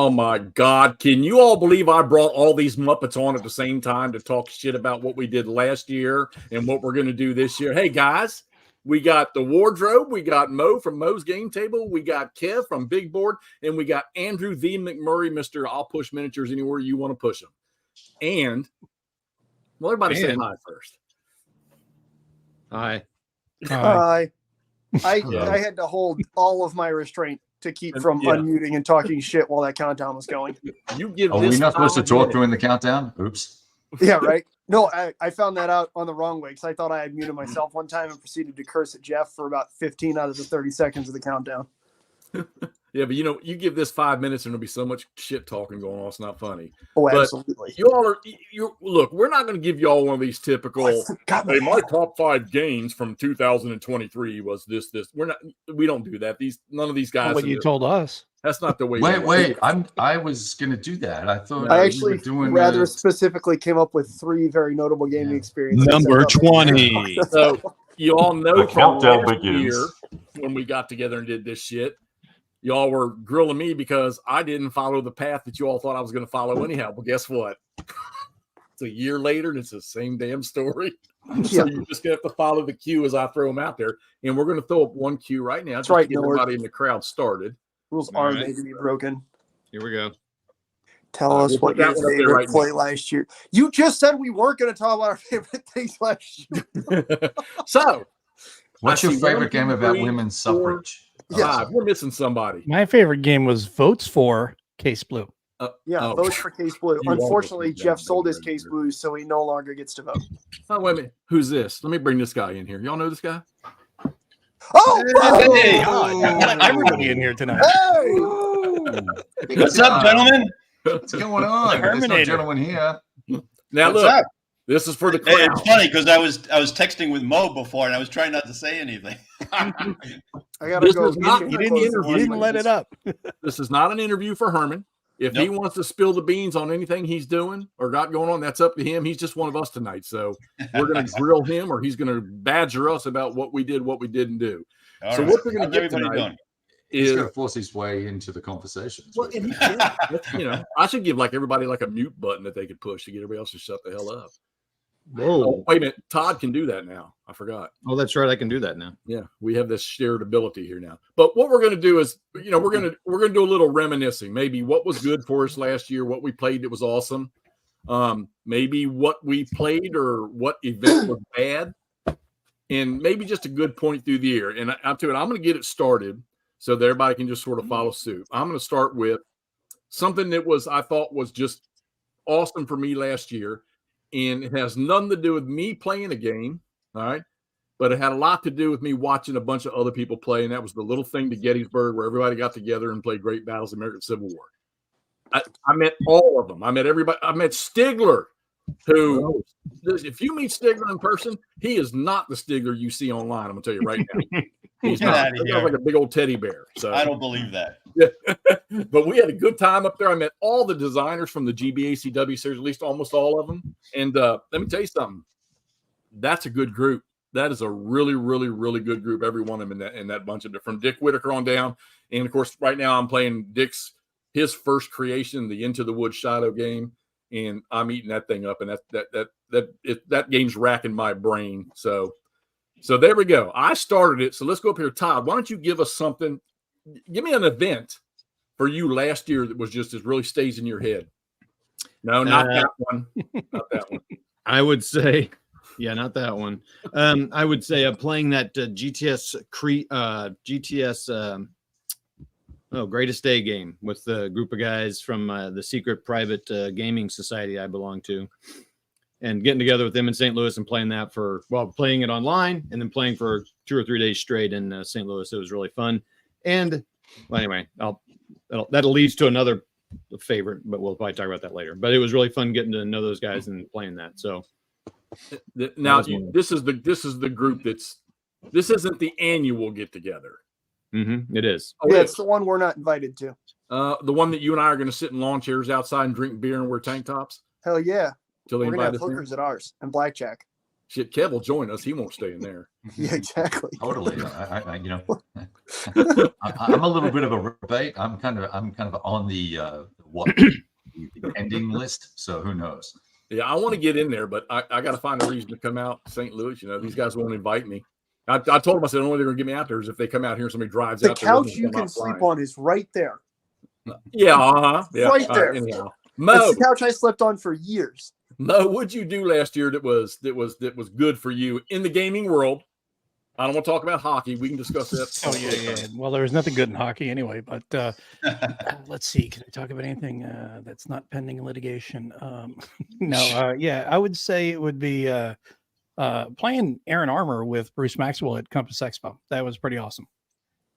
Oh my God. Can you all believe I brought all these Muppets on at the same time to talk shit about what we did last year and what we're going to do this year? Hey guys, we got the wardrobe. We got Mo from Mo's Game Table. We got Kev from BigBoard, and we got Andrew the McMurray, Mr. I'll push miniatures anywhere you want to push them. And well, everybody say hi first. Hi. Hi. I had to hold all of my restraint to keep from unmuting and talking shit while that countdown was going. You give. Are we not supposed to talk during the countdown? Oops. Yeah, right. No, I found that out on the wrong way because I thought I had muted myself one time and proceeded to curse at Jeff for about 15 out of the 30 seconds of the countdown. Yeah, but you give this 5 minutes and there'll be so much shit talking going on. It's not funny. Oh, but absolutely. Look, we're not going to give y'all one of these typical, hey, my top 5 games from 2023 was this. We don't do that. None of these guys. What you told us. That's not the way. Wait. I was going to do that. I thought I actually specifically came up with 3 very notable gaming experiences. Number 20. So you all know the countdown last year when we got together and did this shit. Y'all were grilling me because I didn't follow the path that you all thought I was going to follow anyhow. But guess what? It's a year later and it's the same damn story. So you're just going to have to follow the cue as I throw them out there. And we're going to throw up one cue right now. That's right. Everybody in the crowd started. Rules are made to be broken. Here we go. Tell us what your favorite play last year. You just said we weren't going to talk about our favorite things last year. So, what's your favorite game about women's suffrage? Yeah, we're missing somebody. My favorite game was Votes for Case Blue. Votes for Case Blue. Unfortunately, Jeff sold his Case Blues, so he no longer gets to vote. Oh, wait a minute. Who's this? Let me bring this guy in here. Y'all know this guy? Oh! Hey, God. Everybody in here tonight. Hey! What's up, gentlemen? What's going on? There's no gentleman here. Now, look. This is for the crowd. Hey, it's funny because I was texting with Mo before and I was trying not to say anything. I gotta go. You didn't let it up. This is not an interview for Herman. If he wants to spill the beans on anything he's doing or got going on, that's up to him. He's just one of us tonight. So we're going to grill him or he's going to badger us about what we did, what we didn't do. All right. What we're going to get tonight is going to force his way into the conversation. Well, and I should give everybody a mute button that they could push to get everybody else to shut the hell up. Whoa! Oh, wait a minute, Todd can do that now. I forgot. Oh, that's right. I can do that now. Yeah, we have this shared ability here now. But what we're going to do is, we're going to do a little reminiscing. Maybe what was good for us last year, what we played that was awesome. Maybe what we played or what event was bad, and maybe just a good point through the year. And I'm going to get it started so that everybody can just sort of follow suit. I'm going to start with something that I thought was just awesome for me last year. And it has nothing to do with me playing a game, all right? But it had a lot to do with me watching a bunch of other people play, and that was the little thing to Gettysburg where everybody got together and played Great Battles of the American Civil War. I met all of them. I met everybody. I met Stigler, who, if you meet Stigler in person, he is not the Stigler you see online. I'm going to tell you right now. He's not. He's like a big old teddy bear. So I don't believe that. But we had a good time up there. I met all the designers from the GBACW series, at least almost all of them. And let me tell you something. That's a good group. That is a really, really, really good group. Every one of them in that bunch of different. Dick Whitaker on down. And of course, right now I'm playing his first creation, the Into the Woods Shadow game. And I'm eating that thing up. And that game's racking my brain. So there we go. I started it. So let's go up here. Todd, why don't you give us something? Give me an event for you last year that was just as really stays in your head. No, not that one. Not that one. I would say, not that one. I would say playing that GTS Greatest Day game with the group of guys from the secret private gaming society I belong to. And getting together with them in St. Louis and playing that playing it online and then playing for 2 or 3 days straight in St. Louis. It was really fun. And anyway, that'll lead to another favorite, but we'll probably talk about that later. But it was really fun getting to know those guys and playing that. So now this is the group this isn't the annual get together. Mm-hmm, it is. Oh, yeah, it's the one we're not invited to. The one that you and I are going to sit in lawn chairs outside and drink beer and wear tank tops. Hell yeah. We're going to have hookers at ours and blackjack. Shit, Kev will join us. He won't stay in there. Yeah, exactly. Totally. I'm a little bit of a rebate. I'm kind of on the what the ending list. So who knows? Yeah, I want to get in there, but I got to find a reason to come out to St. Louis. You know, these guys won't invite me. I told them, I said, the only way they're going to get me out there is if they come out here and somebody drives The out. couch you can sleep on is right there. Yeah, yeah, right there. Anyhow, That's Mo, the couch I slept on for years. Mo, what'd you do last year that was good for you in the gaming world? I don't want to talk about hockey. We can discuss that. Oh yeah. Well, there was nothing good in hockey anyway. But let's see. Can I talk about anything that's not pending litigation? No. Yeah, I would say it would be playing Aaron Armour with Bruce Maxwell at Compass Expo. That was pretty awesome.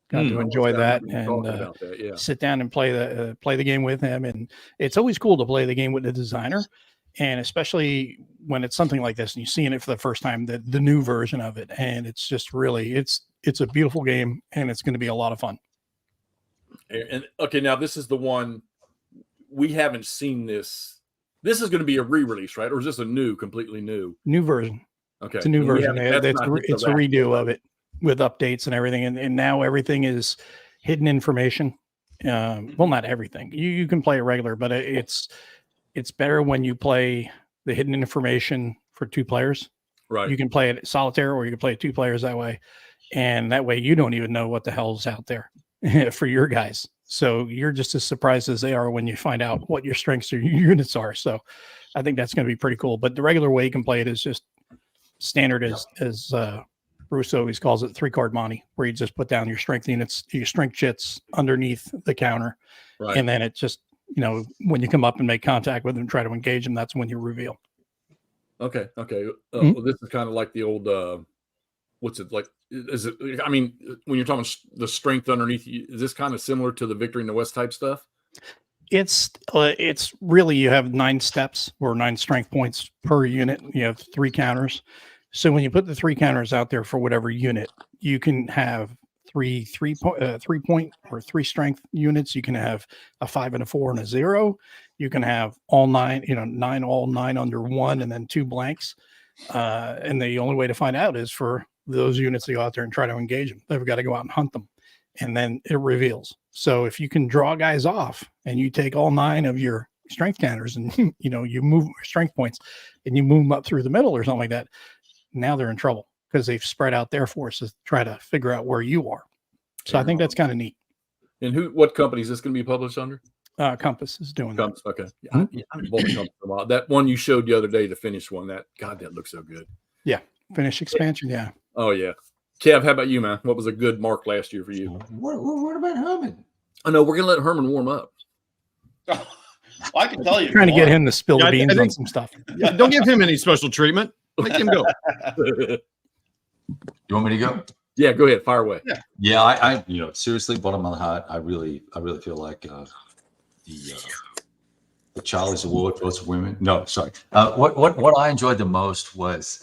Got to enjoy that and sit down and play the game with him. And it's always cool to play the game with the designer. And especially when it's something like this and you're seeing it for the first time, the new version of it. And it's just really, it's a beautiful game and it's going to be a lot of fun. And okay, now this is the one we haven't seen this. This is going to be a re-release, right? Or is this a completely new version? Okay. It's a new and version. It's a redo of it with updates and everything. And now everything is hidden information. Well, not everything. You can play it regular, but it's better when you play the hidden information for 2 players. Right. You can play it solitaire or you can play it 2 players that way. And that way you don't even know what the hell's out there for your guys. So you're just as surprised as they are when you find out what your strengths or your units are. So I think that's going to be pretty cool. But the regular way you can play it is just standard as Bruce always calls it 3-card Monty, where you just put down your strength units, your strength chits underneath the counter. Right. And then it just, when you come up and make contact with them, try to engage them, that's when you reveal. Okay. Well, this is kind of like the old, what's it like? Is it, I mean, when you're talking the strength underneath, is this kind of similar to the Victory in the West type stuff? It's really, you have 9 steps or 9 strength points per unit. You have 3 counters. So when you put the 3 counters out there for whatever unit, you can have 3 point or 3 strength units. You can have a 5 and a 4 and a 0. You can have all 9, 9 under 1 and then 2 blanks. And the only way to find out is for those units to go out there and try to engage them. They've got to go out and hunt them. And then it reveals. So if you can draw guys off and you take all 9 of your strength counters and, you move strength points and you move them up through the middle or something like that, now they're in trouble because they've spread out their forces to try to figure out where you are. So I think that's kind of neat. And what company is this going to be published under? Compass is doing Compass. That. Okay. Yeah, I've bought Compass a lot. That one you showed the other day, the finished one, that looks so good. Yeah. Finish expansion. Yeah. Oh yeah. Kev, how about you, man? What was a good mark last year for you? What about Herman? I know we're going to let Herman warm up. Well, I can tell you. Trying to get him to spill the beans on some stuff. Yeah, don't give him any special treatment. Make him go. You want me to go? Yeah, go ahead. Fire away. Yeah. I seriously, bottom of the heart, I really feel like the Charlie's Award for women. No, sorry. What I enjoyed the most was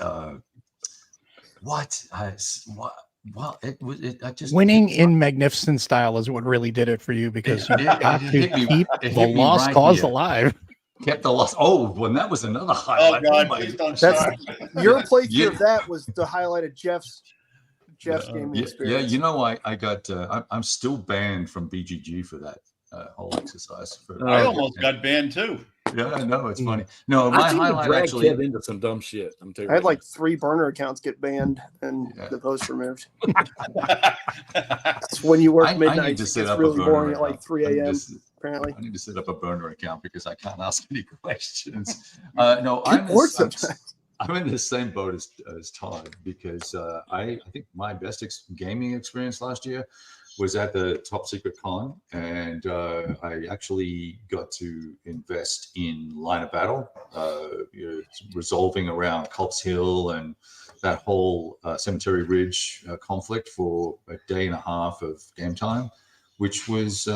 winning in magnificent style is what really did it for you because you got to keep the lost cause alive. Kept the loss. Oh, well, that was another highlight. Oh God, please don't start. Your playthrough of that was the highlight of Jeff's gaming experience. Yeah, I got. I'm still banned from BGG for that whole exercise. I almost got banned too. Yeah, I know, it's funny. No, my highlight actually into some dumb shit. I'm telling you. I had like 3 burner accounts get banned and the post removed. It's when you work midnight. It's really boring at like 3 a.m. Apparently, I need to set up a burner account because I can't ask any questions. No, I'm in the same boat as Todd because I think my best gaming experience last year was at the Top Secret Con, and I actually got to invest in Line of Battle, resolving around Culp's Hill and that whole Cemetery Ridge conflict for a day and a half of game time, which was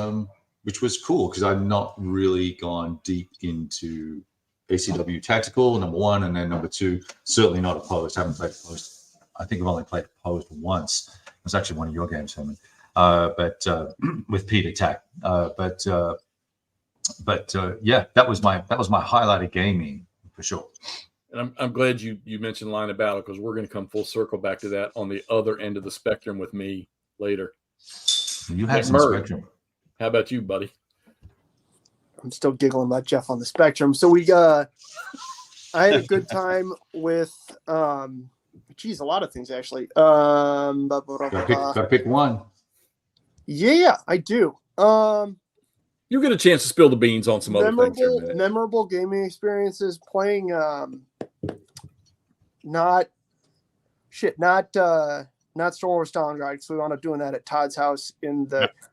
cool because I've not really gone deep into ACW Tactical, number 1, and then number 2, certainly not Opposed. I haven't played Opposed. I think I've only played Opposed once. It was actually one of your games, Herman. But with Pete Attack. But yeah, that was my highlight of gaming for sure. And I'm glad you mentioned Line of Battle because we're going to come full circle back to that on the other end of the spectrum with me later. You have some spectrum. How about you, buddy? I'm still giggling about Jeff on the spectrum. So I had a good time with, a lot of things actually. Gotta pick one. Yeah, I do. You get a chance to spill the beans on some other things here in a minute. Memorable gaming experiences playing, not Star Wars Stalingrad, because we wound up doing that at Todd's house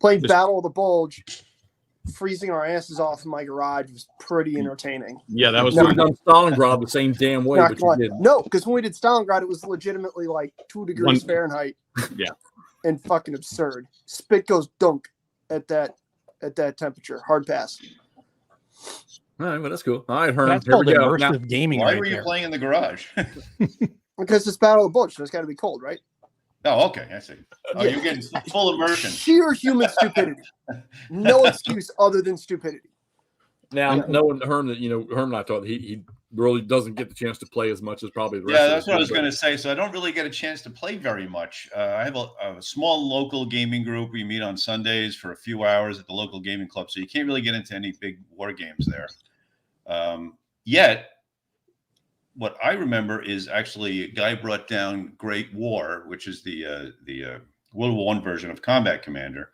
playing Battle of the Bulge. Freezing our asses off in my garage was pretty entertaining. Yeah, that was We've done Stalingrad the same damn way, but you did. No, because when we did Stalingrad, it was legitimately like 2 degrees Fahrenheit. Yeah. And fucking absurd. Spit goes dunk at that temperature. Hard pass. All right, well, that's cool. All right, Herm. That's Here we called go. immersive gaming. Why right were you there. playing in the garage? Because it's Battle of the Bulge, so it's got to be cold, right? Oh, okay. I see. Oh, you're getting full immersion. Sheer human stupidity. No excuse other than stupidity. Now, knowing Herm that Herm and I thought he really doesn't get the chance to play as much as probably the rest. Yeah, of that's us what I do, was but- going to say. So I don't really get a chance to play very much. I have a small local gaming group. We meet on Sundays for a few hours at the local gaming club. So you can't really get into any big war games there. Yet, what I remember is actually a guy brought down Great War, which is the World War I version of Combat Commander,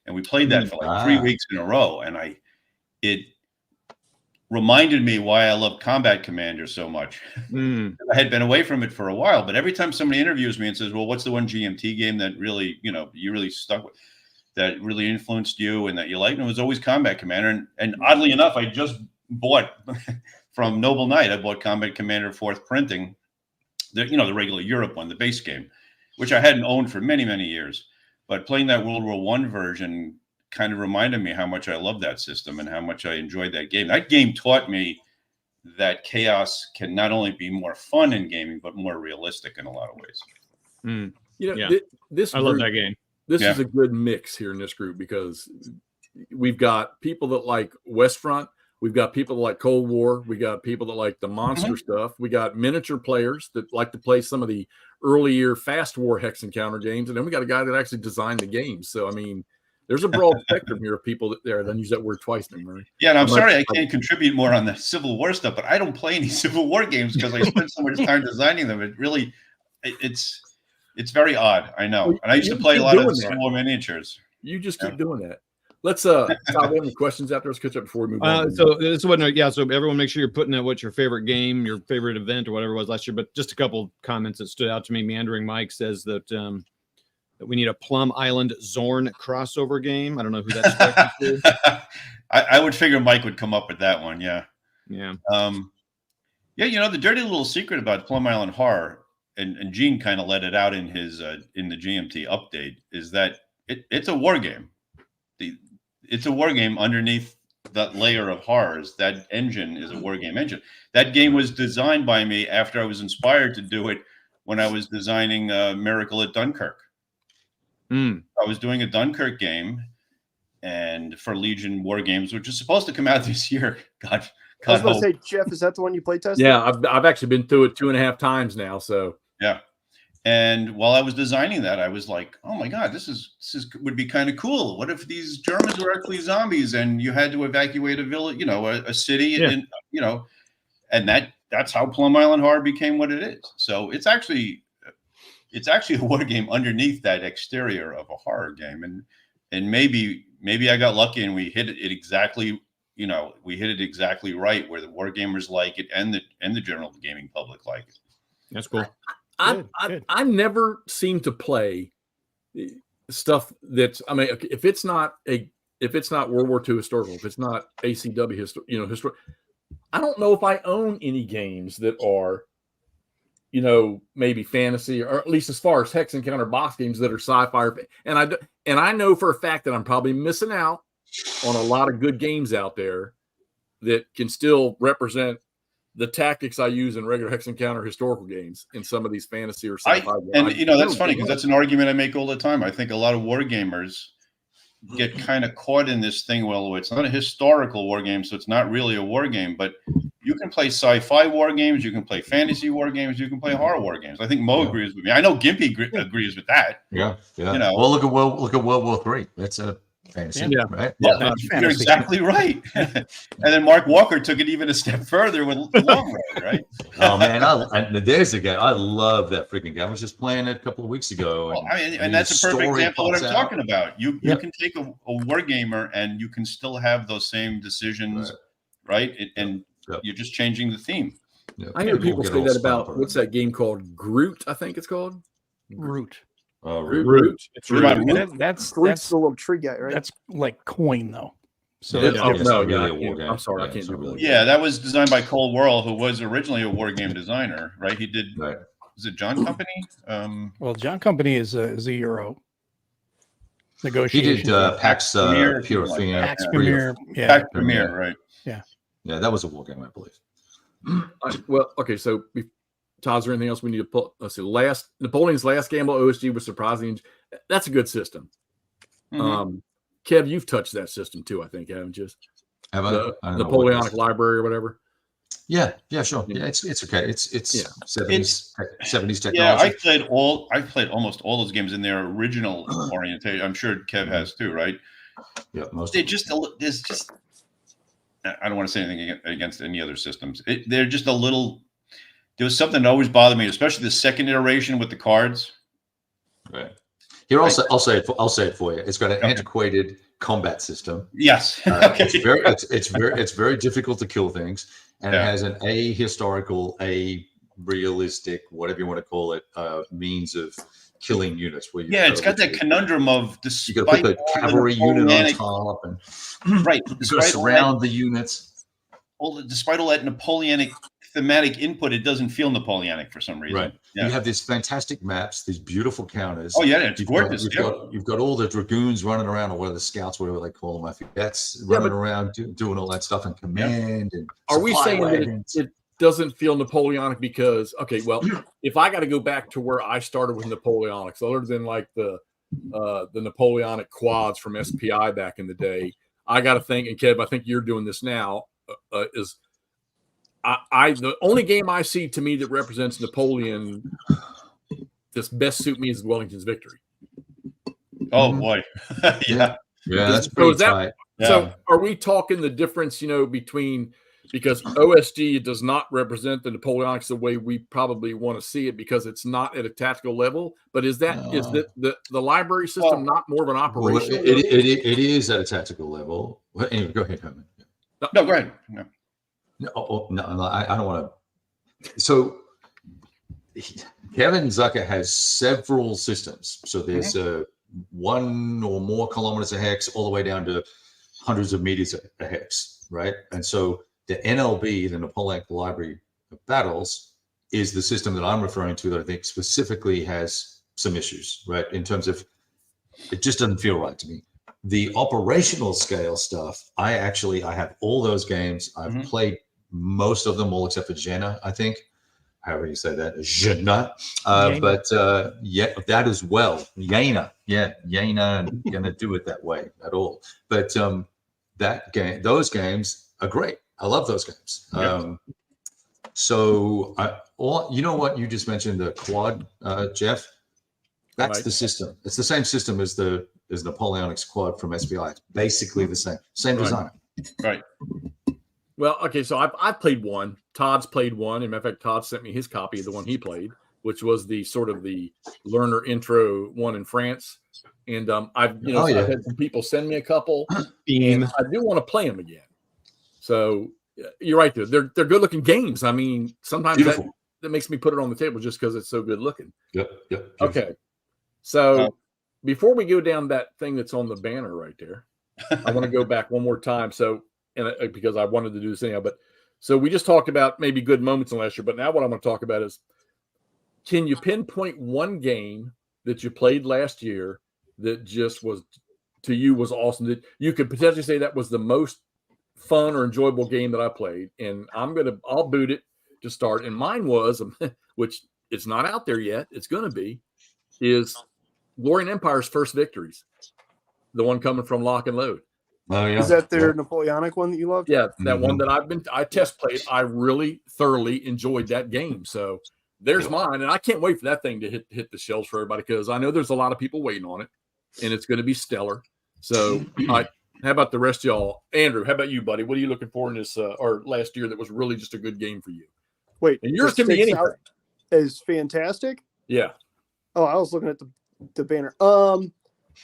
and we played that for like 3 weeks in a row. And it reminded me why I love Combat Commander so much. I had been away from it for a while, but every time somebody interviews me and says, "Well, what's the one GMT game that really, you really stuck with, that really influenced you and that you liked?" And it was always Combat Commander. And oddly enough, I just bought from Noble Knight. I bought Combat Commander 4th printing, the regular Europe one, the base game, which I hadn't owned for many, many years. But playing that World War I version kind of reminded me how much I love that system and how much I enjoyed that game. That game taught me that chaos can not only be more fun in gaming, but more realistic in a lot of ways. This I love that game. This is a good mix here in this group because we've got people that like Westfront. We've got people that like Cold War. We got people that like the monster stuff. We got miniature players that like to play some of the earlier fast war hex encounter games. And then we got a guy that actually designed the games. So, I mean, there's a broad spectrum here of people that there. Then use that word twice, McMurray. Yeah, and I'm sorry I can't contribute more on the Civil War stuff, but I don't play any Civil War games because I spent so much time designing them. It's very odd. I know. And I used to play a lot of Civil War miniatures. You just keep doing that. Let's Todd, we have any questions after us catch up before we move on. So this is what so everyone make sure you're putting out what's your favorite game, your favorite event, or whatever it was last year. But just a couple comments that stood out to me. Meandering Mike says that that we need a Plum Island Zorn crossover game. I don't know who that's to. I would figure Mike would come up with that one. Yeah. Yeah. The dirty little secret about Plum Island Horror, and Gene kind of let it out in his in the GMT update, is that it's a war game. It's a war game underneath that layer of horrors. That engine is a war game engine. That game was designed by me after I was inspired to do it when I was designing Miracle at Dunkirk. I was doing a Dunkirk game and for Legion War Games, which is supposed to come out this year. God I was going to say, Jeff, is that the one you play tested? Yeah, I've actually been through it 2.5 times now. So yeah. And while I was designing that, I was like, "Oh my God, this would be kind of cool. What if these Germans were actually zombies and you had to evacuate a village, a city, and and that's how Plum Island Horror became what it is. So it's actually a war game underneath that exterior of a horror game, and maybe I got lucky and we hit it exactly. We hit it exactly right where the war gamers like it and the general gaming public like it. That's cool. I never seem to play stuff that's. I mean, if it's not World War II historical, if it's not ACW historical, I don't know if I own any games that are, maybe fantasy or at least as far as hex encounter box games that are sci-fi. And I know for a fact that I'm probably missing out on a lot of good games out there that can still represent the tactics I use in regular hex encounter historical games in some of these fantasy or sci-fi games. That's funny because that's an argument I make all the time. I think a lot of war gamers get kind of caught in this thing. Well, it's not a historical war game, so it's not really a war game. But you can play sci-fi war games, you can play fantasy war games, you can play horror war games. I think Mo agrees with me. I know Gimpy agrees with that. Yeah. Well, look at World War III. That's a fantasy, Yeah. right? Well, Yeah. you're Fantasy. exactly right. And then Mark Walker took it even a step further with Long Road, right? Oh man, there's a game. I love that freaking game. I was just playing it a couple of weeks ago. Well, I mean, and that's a perfect story example of what I'm pops out. talking about. You Yep. can take a wargamer and you can still have those same decisions, right? And Yep. you're just changing the theme. Yeah, I hear people get say all that spun up about around what's that game called? Groot, I think it's called. Root. Root. It's Root. really Root. And that's Groot's the little tree guy, right? that's like coin though. So Yeah, that's Oh, it's different. no, not yeah, really I a war can't- game. I'm sorry, I Yeah, can't it's do not really. Root. Yeah, that was designed by Cole Worrell, who was originally a war game designer, right? He did. Right. Was it John Company? Well, John Company is a Euro He negotiation. did Pax Premier, Pure something like Pax that. Premier. Yeah. Pax Premier, right? Yeah, that was a war game, I believe. Well, okay, so Todd, is there anything else we need to put? Let's see. Napoleon's last gamble OSG was surprising. That's a good system. Mhm. Kev, you've touched that system too, I think, haven't you? Have I? The I don't know what it Napoleonic is. Library or whatever. Yeah, sure. Yeah. Yeah, it's okay. It's Yeah. 70s technology. Yeah, I played almost all those games in their original orientation. I'm sure Kev has too, right? Yeah, most. They're just there's just I don't want to say anything against any other systems. They're just a little. There was something that always bothered me, especially the second iteration with the cards. Right. Here, I'll say it for you. It's got an antiquated combat system. Yes. Okay. It's very difficult to kill things, and Yeah. it has an ahistorical, realistic, whatever you want to call it, means of killing units. Where Yeah, it's got that conundrum of You got to put the cavalry unit on Napoleonic, top, and right? you got to Despite all surround the units. despite all that Napoleonic thematic input, it doesn't feel Napoleonic for some reason. Right. Yeah. You have these fantastic maps, these beautiful counters. Oh yeah, it's You've gorgeous. You've got all the dragoons running around, or what are the scouts, whatever they call them. I think that's running around doing all that stuff and command. And Are we supply saying that wagons. it doesn't feel Napoleonic because, okay, well, if I got to go back to where I started with Napoleonics, other than like the Napoleonic quads from SPI back in the day, I got to think, and Kev, I think you're doing this now, is the only game I see to me that represents Napoleon this best suit me is Wellington's victory. Oh boy, yeah. Yeah, that's So pretty is that- tight. Yeah. So are we talking the difference, between, because OSG does not represent the Napoleonics the way we probably want to see it because it's not at a tactical level, but is the library system not more of an Well, operational? it is at a tactical level. Well, anyway, go ahead, Herman. No, go ahead. No. No, I don't want to. So Kevin Zucker has several systems. So there's 1 or more kilometers a hex, all the way down to hundreds of meters a hex, right? And so the NLB, the Napoleonic Library of Battles, is the system that I'm referring to that I think specifically has some issues, right? In terms of, it just doesn't feel right to me. The operational scale stuff, I have all those games. I've played most of them, all except for Jena, I think. However you say that, Jena. But yeah, that as well. Jena. Yeah, Jena, and gonna do it that way at all. But those games are great. I love those games. So you know what you just mentioned, the quad, Jeff? That's the system. It's the same system as Napoleonic's quad from SPI. It's basically the same designer. Right. Well, okay, so I've played one. Todd's played one. And matter of fact, Todd sent me his copy of the one he played, which was the sort of the learner intro one in France. And I've had some people send me a couple. And I do want to play them again. So you're right there. They're good looking games. I mean, sometimes that makes me put it on the table just because it's so good looking. Yep. Okay. So before we go down that thing that's on the banner right there, I want to go back one more time. So, because I wanted to do this anyhow, but so we just talked about maybe good moments in last year, but now what I'm going to talk about is, can you pinpoint one game that you played last year that just was awesome, that you could potentially say that was the most fun or enjoyable game that I played? And I'll boot it to start. And mine was, which it's not out there yet, it's going to be, is Glory and Empire's first victories, the one coming from Lock and Load. Oh yeah. Is that their Napoleonic one that you loved? Yeah, that one that I test played. I really thoroughly enjoyed that game. So there's mine, and I can't wait for that thing to hit the shelves for everybody, because I know there's a lot of people waiting on it, and it's going to be stellar. So, all right, how about the rest of y'all? Andrew, how about you, buddy? What are you looking for in this or last year that was really just a good game for you? Wait, And yours that can be sticks anything. out Is fantastic. Yeah. Oh, I was looking at the banner.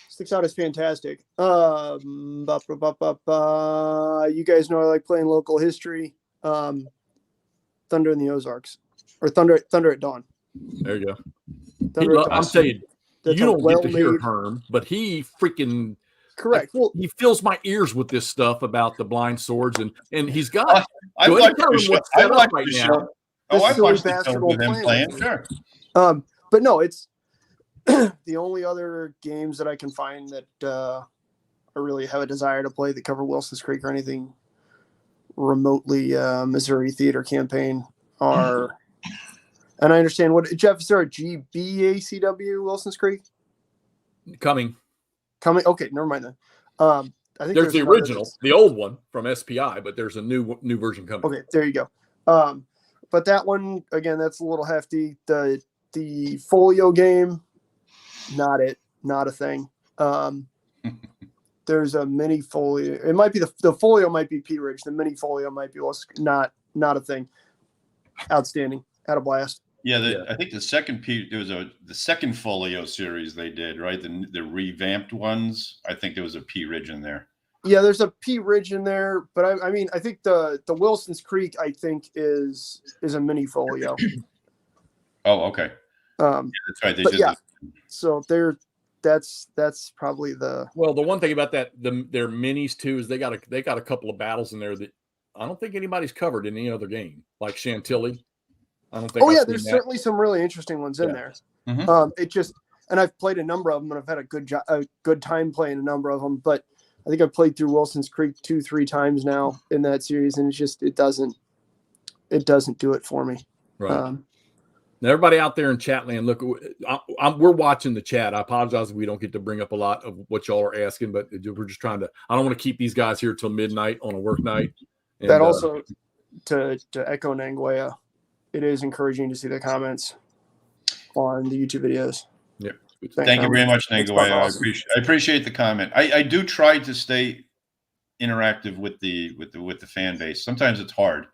Sticks out as fantastic. You guys know I like playing local history. Thunder in the Ozarks, or Thunder at Dawn. There you go. Thunder at Dawn. I'm telling you, That's you a don't get to hear well-made- Herm, but he freaking Correct. Well, he fills my ears with this stuff about the blind swords, and he's got. I Go ahead and watched tell the him show. what's I set up watched right the now. show. Oh, This I silly watched the bastard show will with him play playing. with me. Sure. but no, it's the only other games that I can find that I really have a desire to play that cover Wilson's Creek or anything remotely Missouri Theater Campaign are. And I understand what Jeff, is there a GBACW Wilson's Creek Coming. Okay, never mind then. I think There's the another original, that's- the old one from SPI, but there's a new version coming. Okay, there you go. But that one again, that's a little hefty. The folio game, not a thing. There's a mini folio. It might be the folio might be P Ridge. The mini folio might be not a thing. Outstanding. Had a blast. Yeah, I think the second the second folio series they did, right? The revamped ones. I think there was a P Ridge in there. Yeah, there's a P Ridge in there, but I mean, I think the Wilson's Creek, I think is a mini folio. Oh, okay. Yeah, that's right. They but did yeah, so that's probably the. Well, the one thing about their minis too is they got a couple of battles in there that I don't think anybody's covered in any other game, like Chantilly. I don't think. Oh yeah, there's certainly some really interesting ones in there. Mm-hmm. And I've played a number of them, and I've had a good time playing a number of them. But I think I've played through Wilson's Creek 2-3 times now in that series, and it doesn't do it for me. Right. Now, everybody out there in Chatland, look, we're watching the chat. I apologize if we don't get to bring up a lot of what y'all are asking, but we're just trying to. I don't want to keep these guys here till midnight on a work night. And, that also, to echo Nanguea, it is encouraging to see the comments on the YouTube videos. Yeah. Thank you very much, Nanguea. Awesome. I appreciate the comment. I do try to stay interactive with the fan base. Sometimes it's hard,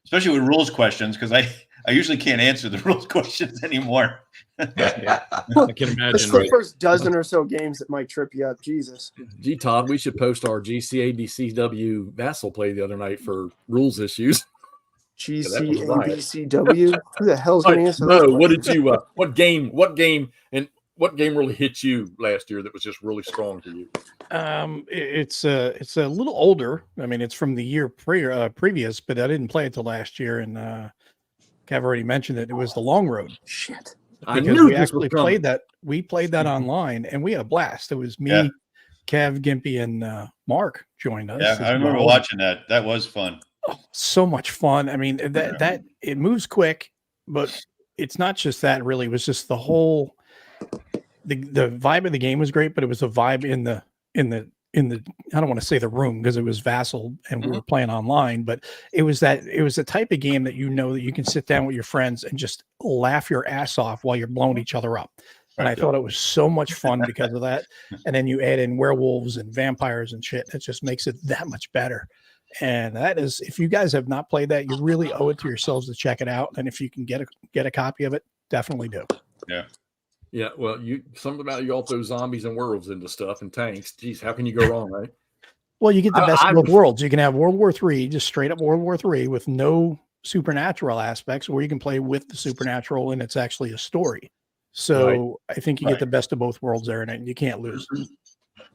especially with rules questions, because I usually can't answer the rules questions anymore. Yeah, I can It's imagine. the Right? first dozen or so games that might trip you up. Jesus. Gee, Todd, we should post our GCADCW Vassal play the other night for rules issues. GCABCW. Who the hell's going to answer No, those what questions? did you? What game really hit you last year that was just really strong for you? It's a little older. I mean, it's from the year previous, but I didn't play it till last year. And Kev already mentioned it. It was the Long Road. Shit. I Because knew we this actually was coming. played that. We played that online, and we had a blast. It was me, Yeah. Kev, Gimpy, and Mark joined us. Yeah, I remember watching that. That was fun. So much fun. I mean, that it moves quick, but it's not just that. Really, it was just the whole the vibe of the game was great, but it was a vibe in the I don't want to say the room because it was Vassal and we were playing online, but it was the type of game that that you can sit down with your friends and just laugh your ass off while you're blowing each other up. And I thought it was so much fun because of that. And then you add in werewolves and vampires and shit. It just makes it that much better. And that is, if you guys have not played that, you really owe it to yourselves to check it out. And if you can get a copy of it, definitely do. Yeah. Yeah, well, something about you all throw zombies and werewolves into stuff and tanks. Geez, how can you go wrong, right? Well, you get the best of both worlds. You can have World War III, just straight up World War III with no supernatural aspects, or you can play with the supernatural and it's actually a story. So I think you get the best of both worlds there, and you can't lose.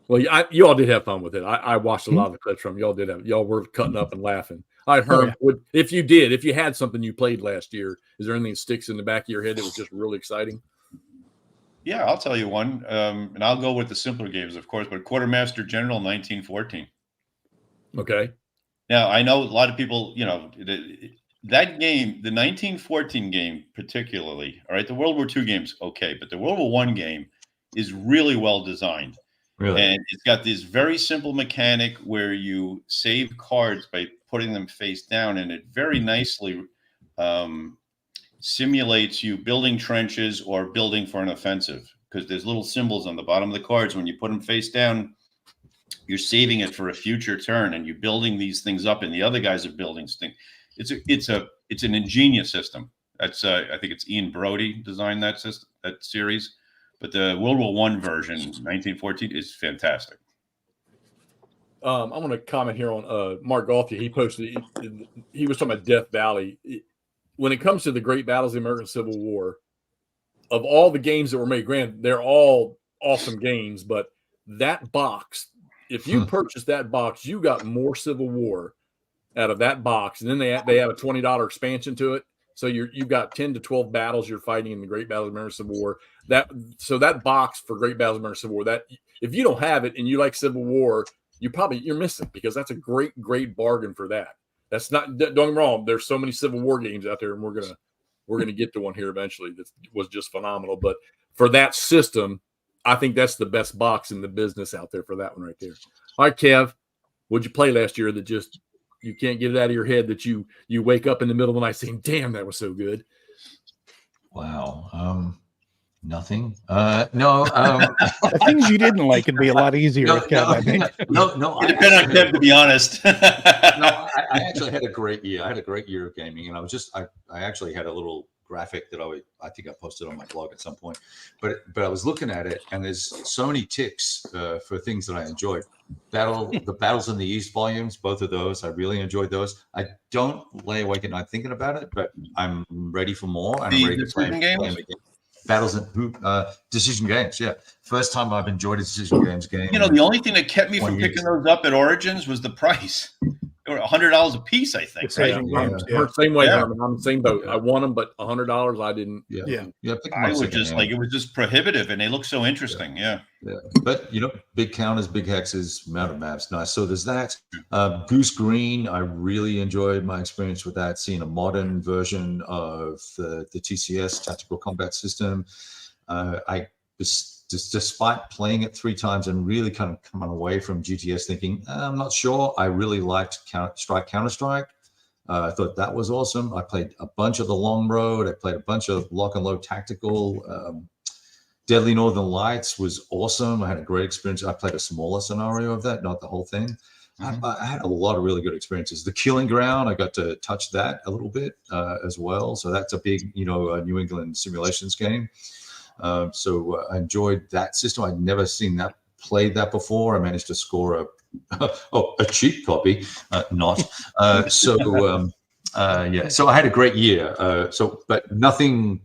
Well, you all did have fun with it. I watched a lot of the clips from y'all. Y'all were cutting up and laughing. I heard if you had something you played last year, is there anything that sticks in the back of your head that was just really exciting? Yeah, I'll tell you one, and I'll go with the simpler games, of course. But Quartermaster General 1914. Okay. Now I know a lot of people, that game, the 1914 game particularly. All right, the World War II game's okay, but the World War I game is really well designed. Really? And it's got this very simple mechanic where you save cards by putting them face down, and it very nicely simulates you building trenches or building for an offensive, because there's little symbols on the bottom of the cards. When you put them face down, you're saving it for a future turn, and you're building these things up, and the other guys are building things. It's an ingenious system. That's I think it's Ian Brody designed that system, that series, but the World War I version, 1914, is fantastic. I'm going to comment here on Mark Gauthier. He posted, he was talking about Death Valley. When it comes to the great battles of the American Civil War, of all the games that were made, granted, they're all awesome games, but that box, if you purchased that box, you got more Civil War out of that box. And then they have a $20 expansion to it. So you've got 10 to 12 battles you're fighting in the Great Battles of the American Civil War. That box for Great Battles of the American Civil War, that if you don't have it and you like Civil War, you're missing, because that's a great bargain for that. That's not, don't get me wrong, there's so many Civil War games out there, and we're gonna get to one here eventually that was just phenomenal. But for that system, I think that's the best box in the business out there for that one right there. All right, Kev, what'd you play last year that just you can't get it out of your head, that you wake up in the middle of the night saying, "Damn, that was so good"? Wow. Nothing. The things you didn't like could be a lot easier. Kev, I think. No. It depends on Kev, to be honest. No, I actually had a great year. I had a great year of gaming, and I actually had a little graphic that I think I posted on my blog at some point. But I was looking at it, and there's so many ticks for things that I enjoyed. The Battles in the East volumes, both of those, I really enjoyed those. I don't lay awake at night thinking about it, but I'm ready for more, and I'm ready to play them again. Battles and decision games, yeah. First time I've enjoyed a decision games game. You know, the only thing that kept me from picking those up at Origins was the price. They were $100 a piece, I think. Right? Same way, Herman. I'm in the same boat. I won them, but $100 I didn't. I was just like, it was just prohibitive, and they look so interesting. Yeah. But big counters, big hexes, mounted maps, nice. So there's that. Goose Green, I really enjoyed my experience with that. Seeing a modern version of the TCS tactical combat system. Despite playing it 3 times and really kind of coming away from GTS thinking, I'm not sure. I really liked Counter-Strike. I thought that was awesome. I played a bunch of the Long Road. I played a bunch of Lock and Load Tactical. Deadly Northern Lights was awesome. I had a great experience. I played a smaller scenario of that, not the whole thing. I had a lot of really good experiences. The Killing Ground, I got to touch that a little bit as well. So that's a big, New England simulations game. So I enjoyed that system. I'd never played that before. I managed to score a cheap copy, not. So I had a great year. But nothing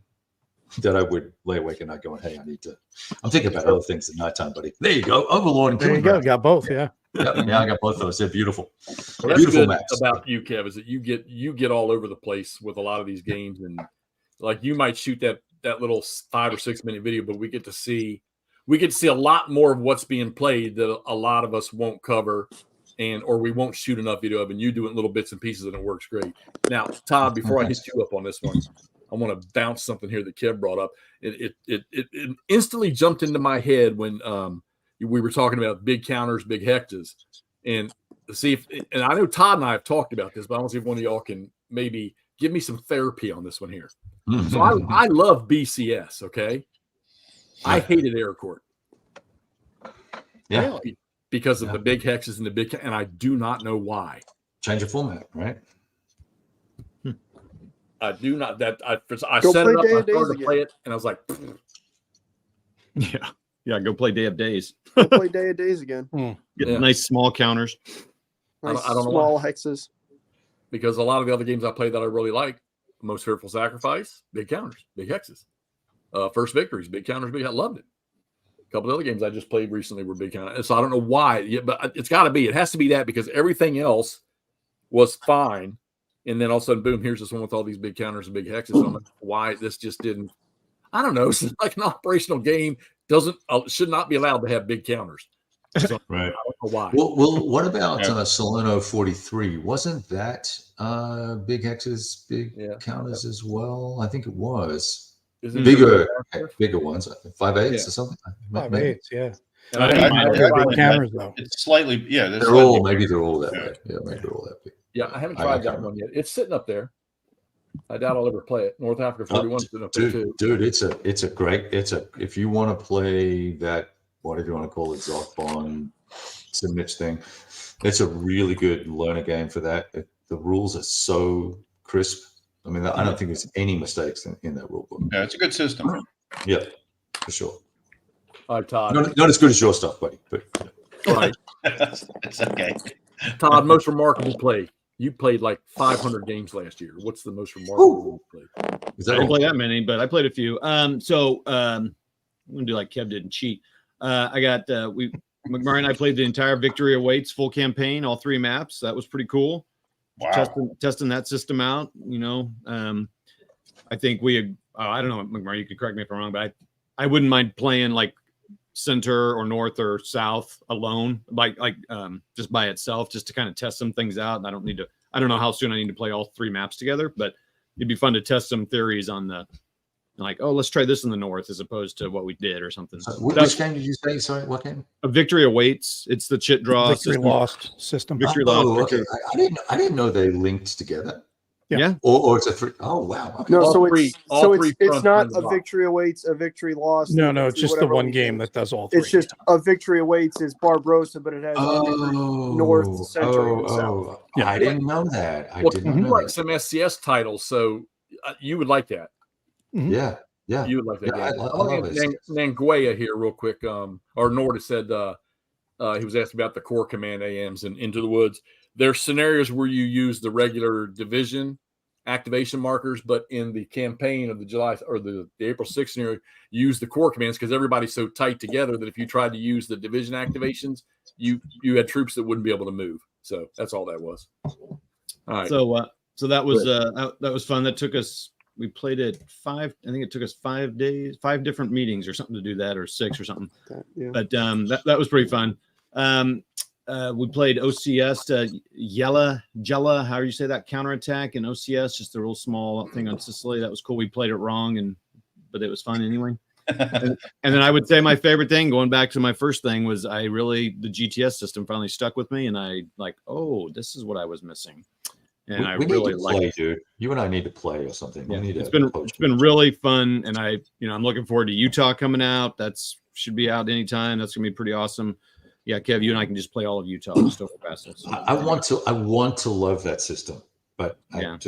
that I would lay awake at night going, hey, I'm thinking about other things at nighttime, buddy. There you go. Overlord and There you go. Got both. Yeah. Yeah, I got both of those. They're beautiful. Well, beautiful maps. About you, Kev, is that you get all over the place with a lot of these games, and like you might shoot that little 5 or 6 minute video, but we get to see a lot more of what's being played that a lot of us won't cover, or we won't shoot enough video of, and you do it in little bits and pieces, and it works great. Now, Todd, before I hit you up on this one, I want to bounce something here that Kev brought up. It instantly jumped into my head when we were talking about big counters, big hexes, and and I know Todd and I have talked about this, but I want to see if one of y'all can maybe give me some therapy on this one here. So I love BCS, okay? I hated Aircourt. Yeah. Because of the big hexes and I do not know why. Change of format, right? I do not. I set it up, I started to play it, and I was like, Yeah, go play Day of Days. Go play Day of Days again. Get nice small counters. Nice I don't know small why. hexes. Because a lot of the other games I played that I really like, Most Fearful Sacrifice, big counters, big hexes. First Victories, big counters, big. I loved it. A couple of other games I just played recently were big counters. So I don't know why, but it's got to be. It has to be that, because everything else was fine, and then all of a sudden, boom! Here's this one with all these big counters and big hexes. I'm like, why this just didn't? I don't know. It's like an operational game should not be allowed to have big counters. So, right. I don't know why. Well, what about Salerno 43? Wasn't that big hexes, big counters as well? I think it was. Bigger ones, 5/8 or something. 5/8, yeah. Big counters though. It's slightly, They're all that way. Yeah, maybe they're all that big. Yeah, I haven't tried that one yet. It's sitting up there. I doubt I'll ever play it. North Africa 41 sitting up there too. Dude, it's a if you want to play that, whatever you want to call it, Zokbon it's a Mitch thing. It's a really good learner game for that. The rules are so crisp. I mean, I don't think there's any mistakes in that rule book. Yeah, it's a good system. Yeah, for sure. All right, Todd. Not as good as your stuff, buddy. But All right, It's okay. Todd. Most remarkable play. You played like 500 games last year. What's the most remarkable you played? is I that didn't all? play that many, but I played a few. I'm gonna do like Kev did and cheat. I got McMurray and I played the entire Victory Awaits full campaign, all 3 maps. That was pretty cool. Wow. Testing that system out. I think I don't know, McMurray, you can correct me if I'm wrong, but I wouldn't mind playing like center or north or south alone, like just by itself, just to kind of test some things out. And I don't know how soon I need to play all 3 maps together, but it'd be fun to test some theories on let's try this in the north as opposed to what we did or something. Which game did you say? Sorry, what game? A Victory Awaits. It's the chit draw Victory system. Lost system. Victory Oh, Lost. okay. I didn't know they linked together. Yeah. Or it's a 3. Oh wow. Okay. No, All so three- it's all so three it's front not and a back. victory awaits, a victory lost. No, it's just the whatever one we game do. that does all 3. It's just a victory awaits is Barbarossa, but it has north, center, and south. Yeah. I didn't know that. I Well, didn't you know like that. some SCS titles, so you would like that. Yeah. Yeah. You would like that. Yeah, game. I I want love to Nanguea here real quick. Or Nord said he was asked about the Core Command AMs and Into the Woods. There's scenarios where you use the regular division activation markers, but in the campaign of the July or the April 6th scenario, you use the core commands because everybody's so tight together that if you tried to use the division activations, you had troops that wouldn't be able to move. So that's all that was. All right. So that was that was fun. That took us. We played it 5. I think it took us 5 days, 5 different meetings or something to do that, or 6 or something. Yeah. But that was pretty fun. We played OCS, Jella, how do you say that, counterattack in OCS, just a real small thing on Sicily. That was cool. We played it wrong, but it was fun anyway. and then I would say my favorite thing, going back to my first thing, was the GTS system finally stuck with me, and I this is what I was missing. And I we really need to like play, it. dude. You and I need to play or something. Yeah, We need it's to been really fun, and I'm looking forward to Utah coming out. Should be out anytime. That's gonna be pretty awesome. Yeah, Kev, you and I can just play all of Utah. Just over past this. I want to love that system, but I'm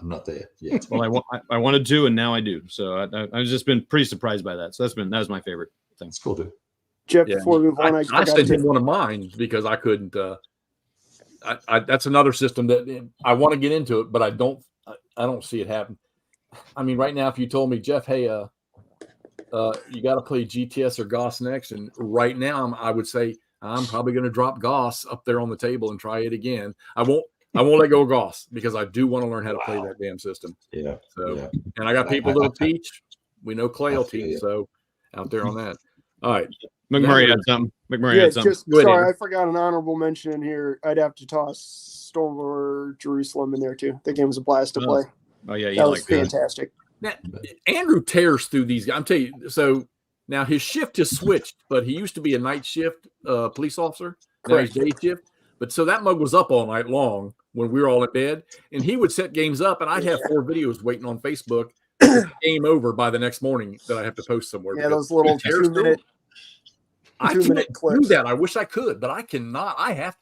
not there yet. Well, I wanted to, and now I do. So I've just been pretty surprised by that. So that was my favorite thing. It's cool, dude. Jeff, Yeah. before we move on, I sent him one of mine because I couldn't. That's another system that I want to get into it, but I don't see it happen. I mean, right now, if you told me, Jeff, hey, you got to play GTS or Goss next, and right now, I would say I'm probably going to drop Goss up there on the table and try it again. I won't let go of Goss because I do want to learn how to play that damn system. Yeah. So, yeah. and I got people that'll teach. We know Clay will I feel teach, you. so out there on that. All right. McMurray had something. Yeah, had something. just Go ahead, sorry, Andrew. I forgot an honorable mention in here. I'd have to toss Storm over Jerusalem in there too. That game was a blast to play. Oh yeah, you That was like that. fantastic. Now, Andrew tears through these guys. I'm telling you. So now his shift has switched, but he used to be a night shift police officer. Now he's day shift. But so that mug was up all night long when we were all in bed, and he would set games up, and I'd have 4 videos waiting on Facebook. Game over by the next morning that I have to post somewhere. Yeah, because those little he tears through 2-minute. them. I 2-minute can't do clips. that. I wish I could, but I cannot. I have.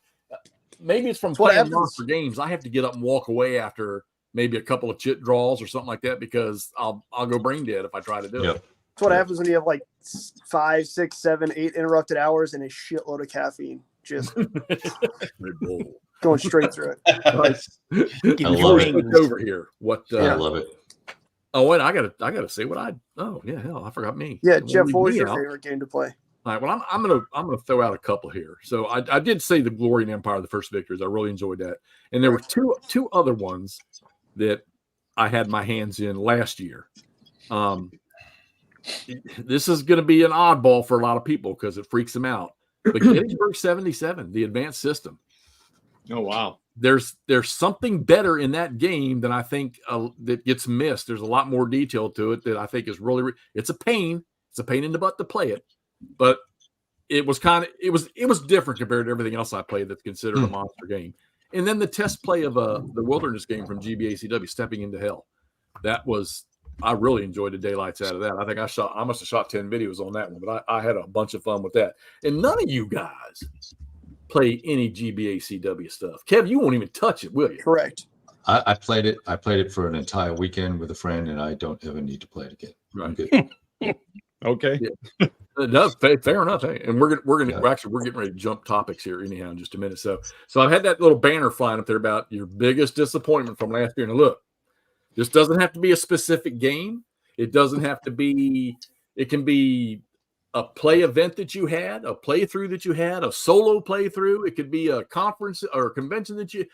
Maybe it's from That's what playing happens. monster games. I have to get up and walk away after maybe a couple of chit draws or something like that because I'll go brain dead if I try to do Yep. it. That's what happens when you have like 5, 6, 7, 8 interrupted hours and a shitload of caffeine just Red Bull. going straight through it. Nice. I love it. Switch over here. What? I love it. Oh, wait, I gotta say what I. Oh yeah, hell, I forgot me. Yeah, Don't Jeff, leave what was me your out. favorite game to play? All right, well, I'm gonna throw out a couple here. So I did say the Glory and Empire, the first victories. I really enjoyed that, and there were two other ones that I had my hands in last year. This is going to be an oddball for a lot of people because it freaks them out. But Gettysburg 77, the advanced system. Oh wow. There's something better in that game than I think that gets missed. There's a lot more detail to it that I think is really. It's a pain. It's a pain in the butt to play it, but it was different compared to everything else I played that's considered a monster game. And then the test play of the Wilderness game from GBACW, Stepping into Hell, that was I really enjoyed the daylights out of that. I think I must have shot 10 videos on that one, but I had a bunch of fun with that. And none of you guys play any GBACW stuff. Kev, you won't even touch it, will you? Correct. I played it. I played it for an entire weekend with a friend, and I don't ever need to play it again. I'm good. Okay. Yeah. No, fair enough. Hey, and we're getting ready to jump topics here anyhow in just a minute. So I've had that little banner flying up there about your biggest disappointment from last year. And look, this doesn't have to be a specific game. It doesn't have to be. It can be a play event that you had, a playthrough that you had, a solo playthrough. It could be a conference or a convention that you.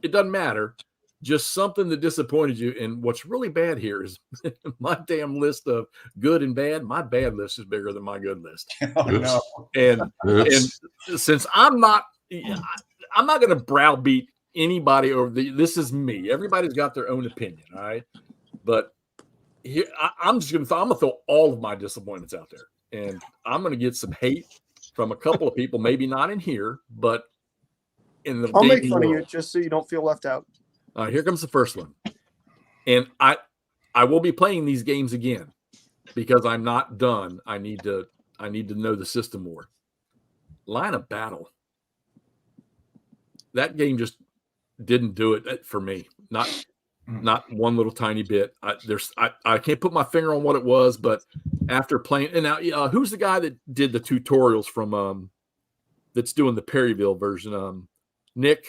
It doesn't matter. Just something that disappointed you. And what's really bad here is my damn list of good and bad. My bad list is bigger than my good list. Oh, no. And since I'm not going to browbeat anybody over this is me. Everybody's got their own opinion. All right. But here, I'm going to throw all of my disappointments out there. And I'm going to get some hate from a couple of people, maybe not in here, but in the I'll make fun world. of you just so you don't feel left out. Here comes the first one. And I will be playing these games again because I'm not done. I need to know the system more. Line of Battle. That game just didn't do it for me. Not one little tiny bit. I can't put my finger on what it was, but after playing, and now who's the guy that did the tutorials from that's doing the Perryville version? Nick.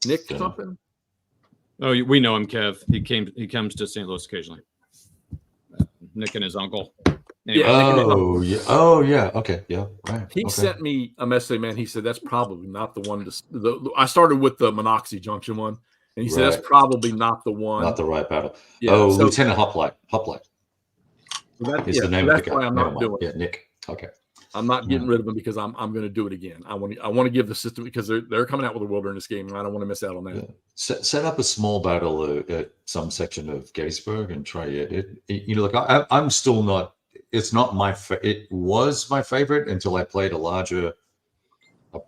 Nick something. Oh, we know him, Kev. He comes to St. Louis occasionally. Nick and his uncle. Anyway, yeah. Okay, yeah, right. He sent me a message, man. He said that's probably not the one. I started with the Monoxy Junction one, and he said that's probably not the one. Not the right battle. Yeah, Lieutenant Hoplite. It's the name of the guy. Why I'm not doing it. Yeah, Nick. Okay. I'm not getting rid of them because I'm going to do it again. I want to give the system because they're coming out with a wilderness game, and I don't want to miss out on that. Yeah. Set up a small battle at some section of Gettysburg and try it. Look, I'm still not. It's not my. It was my favorite until I played a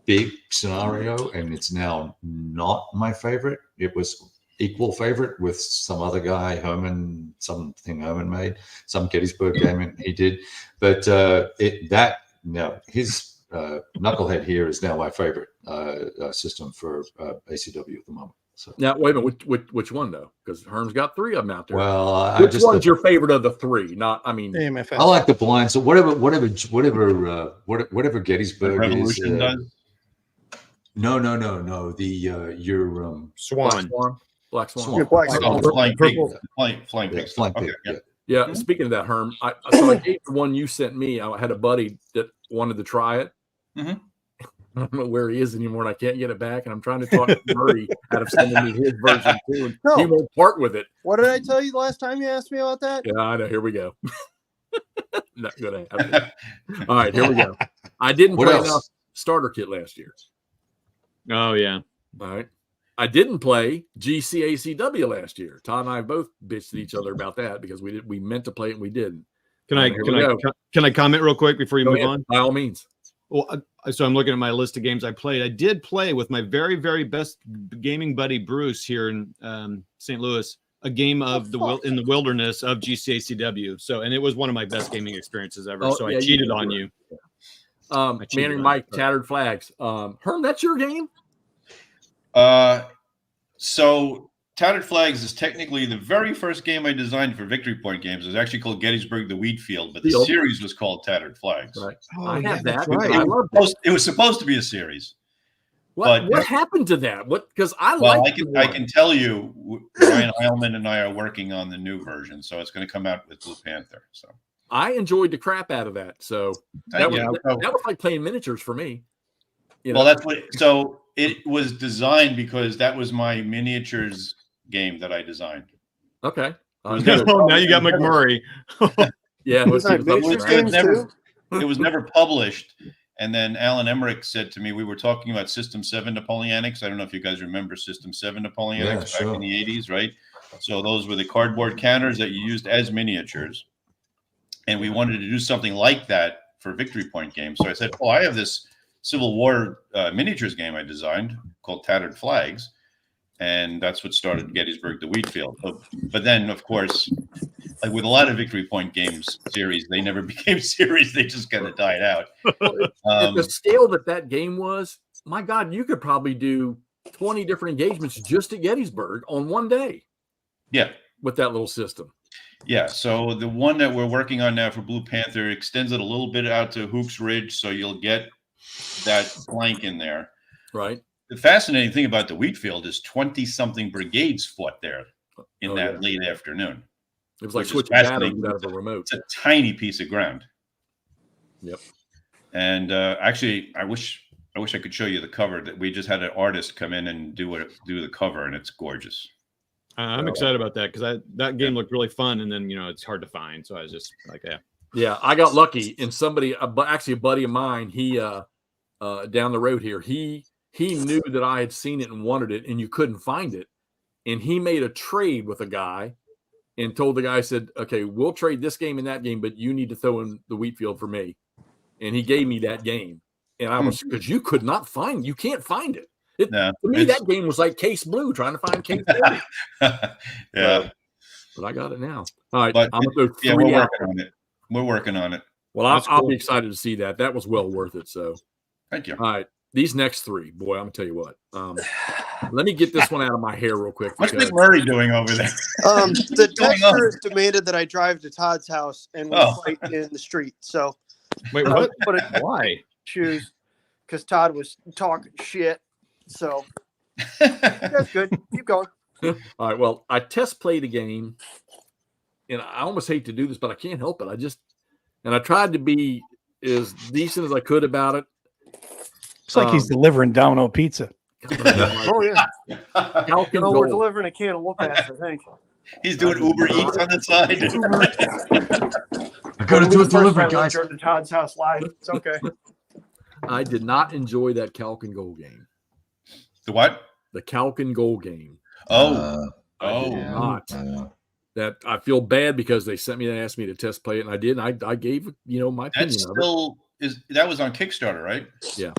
big scenario, and it's now not my favorite. It was equal favorite with some other guy, something Herman made, some Gettysburg game he did, but his Knucklehead here is now my favorite system for ACW at the moment. So now, wait a minute, which one though? Because Herm's got 3 of them out there. Well, which one's your favorite of the 3? Not, I mean, AMFS. I like the blind. So whatever Gettysburg Revolution is. does. No. Your Swan. Black Swan. Yeah, Black Swan. Flying pig. Flying yeah, pig. flying Okay, pig. yeah. Yeah. Speaking of that, Herm, so I gave the one you sent me. I had a buddy that wanted to try it. Mhm. I don't know where he is anymore, and I can't get it back. And I'm trying to talk to Murray out of sending me his version too, and No. he won't part with it. What did I tell you last time you asked me about that? Yeah, I know. Here we go. Not gonna happen. All right, here we go. I didn't What play else? enough starter kit last year. Oh yeah. All right. I didn't play GCACW last year. Todd and I both bitched at each other about that because we meant to play it and we didn't. Can I comment real quick before you Go move ahead, on? by all means. Well, so I'm looking at my list of games I played. I did play with my very, very best gaming buddy Bruce here in St. Louis a game of in the wilderness of GCACW. So, and it was one of my best gaming experiences ever. Oh, so yeah, I cheated on you. Manny Mike, Tattered Flags. Herm, that's your game? So Tattered Flags is technically the very first game I designed for Victory Point Games. It was actually called Gettysburg the Wheat Field, but the series was called Tattered Flags. Right. Oh, I have that. right. I love that. It was supposed to be a series. What happened to that? Because I can tell you, Ryan Heilman and I are working on the new version, so it's going to come out with Blue Panther. So I enjoyed the crap out of that. So that was like playing miniatures for me. Well, that's what. So it was designed because that was my miniatures game that I designed. Okay. Now you got McMurray. Yeah, It was never published. And then Alan Emmerich said to me, we were talking about System 7 Napoleonics. I don't know if you guys remember System 7 Napoleonics back in the 80s, right? So those were the cardboard counters that you used as miniatures. And we wanted to do something like that for Victory Point games. So I said, I have this Civil War miniatures game I designed called Tattered Flags. and that's what started Gettysburg the wheat field. But then, of course, like with a lot of Victory Point games series, they never became series. They just kind of died out. At the scale that game was, my God, you could probably do 20 different engagements just at Gettysburg on one day. Yeah. With that little system. Yeah. So the one that we're working on now for Blue Panther extends it a little bit out to Hoops Ridge. So you'll get that flank in there. Right. The fascinating thing about the wheat field is 20-something brigades fought there in that late afternoon. It was like switching batteries out of a remote. It's a tiny piece of ground. Yep. And actually, I wish I could show you the cover. That we just had an artist come in and do the cover, and it's gorgeous. I'm excited about that because that game looked really fun, and then it's hard to find. So I was just like, yeah, I got lucky, and somebody, actually a buddy of mine, he down the road here, he knew that I had seen it and wanted it, and you couldn't find it, and he made a trade with a guy, and told the guy, said, "Okay, we'll trade this game and that game, but you need to throw in the wheat field for me," and he gave me that game, and I was because you can't find it. To me, that game was like Case Blue trying to find Case Blue. Yeah. But I got it now. All right. But I'm going to we're working on it. We're working on it. Well, I'll be excited to see that. That was well worth it. So thank you. All right. These next three, boy, I'm going to tell you what. Let me get this one out of my hair real quick. What's McMurray doing over there? The texter has demanded that I drive to Todd's house and we fight in the street. So wait, what? Why? Choose because Todd was talking shit. So that's good. Keep going. All right. Well, I test played a game, and I almost hate to do this, but I can't help it. I tried to be as decent as I could about it. It's like he's delivering Domino pizza. Oh yeah. We're delivering a can of whoop-ass, I think. He's doing Uber Eats on the side. I got to do a delivery, guys. To Todd's house live. It's okay. I did not enjoy that Calc and Goal game. The what? The Calc and Goal game. Oh. That I feel bad because they sent me and asked me to test play it, and I did. And I gave my opinion of it. That was on Kickstarter, right? Yeah.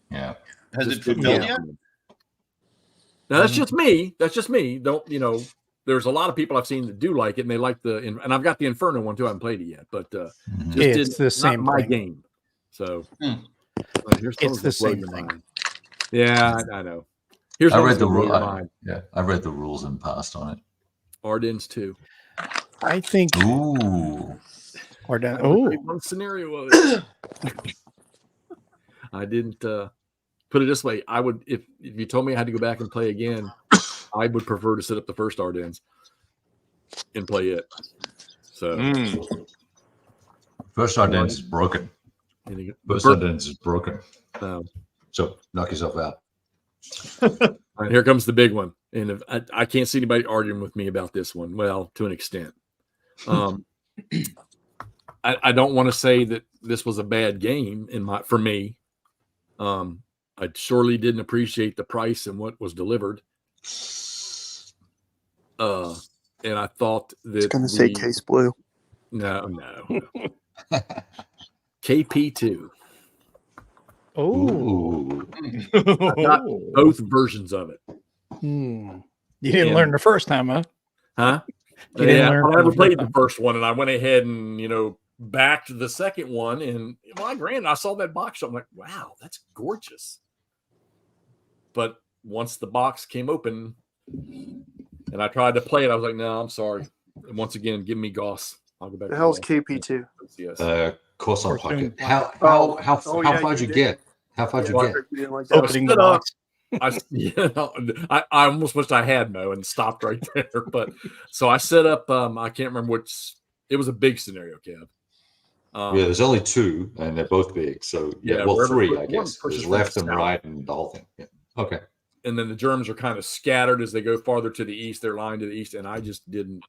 Yeah. Has it fulfilled yet? Now that's just me. Don't there's a lot of people I've seen that do like it, and they like and I've got the Inferno one too. I haven't played it yet, but it's the same my thing. game. So it's the same thing. Yeah, I know. I read the rules. Yeah, I read the rules and passed on it. Ardennes too. I think. Ooh. Ardennes. Oh. One scenario of it. I didn't put it this way. I would if you told me I had to go back and play again, I would prefer to set up the first Ardennes and play it. So first Ardennes is broken. First Ardennes is broken. So knock yourself out. All right, here comes the big one, and if I can't see anybody arguing with me about this one. Well, to an extent, I don't want to say that this was a bad game for me. I surely didn't appreciate the price and what was delivered. And I thought that it's going to say Case Blue. No. KP2. Oh, I got both versions of it. You didn't learn the first time, huh? Huh? I never played the first one, and I went ahead and backed the second one. And I saw that box. I'm like, wow, that's gorgeous. But once the box came open, and I tried to play it, I was like, no, I'm sorry. And once again, give me Goss. I'll go back. The hell's KP2? Yes. Course on pocket. How far'd you get? How far'd you get? Opening the box. I almost wished I had Mo and stopped right there. But so I set up. I can't remember which. It was a big scenario, Kev. There's only two, and they're both big. So three, I guess. There's left and right, and the whole thing. Yeah. Okay. And then the Germans are kind of scattered as they go farther to the east. They're lying to the east, and I just didn't.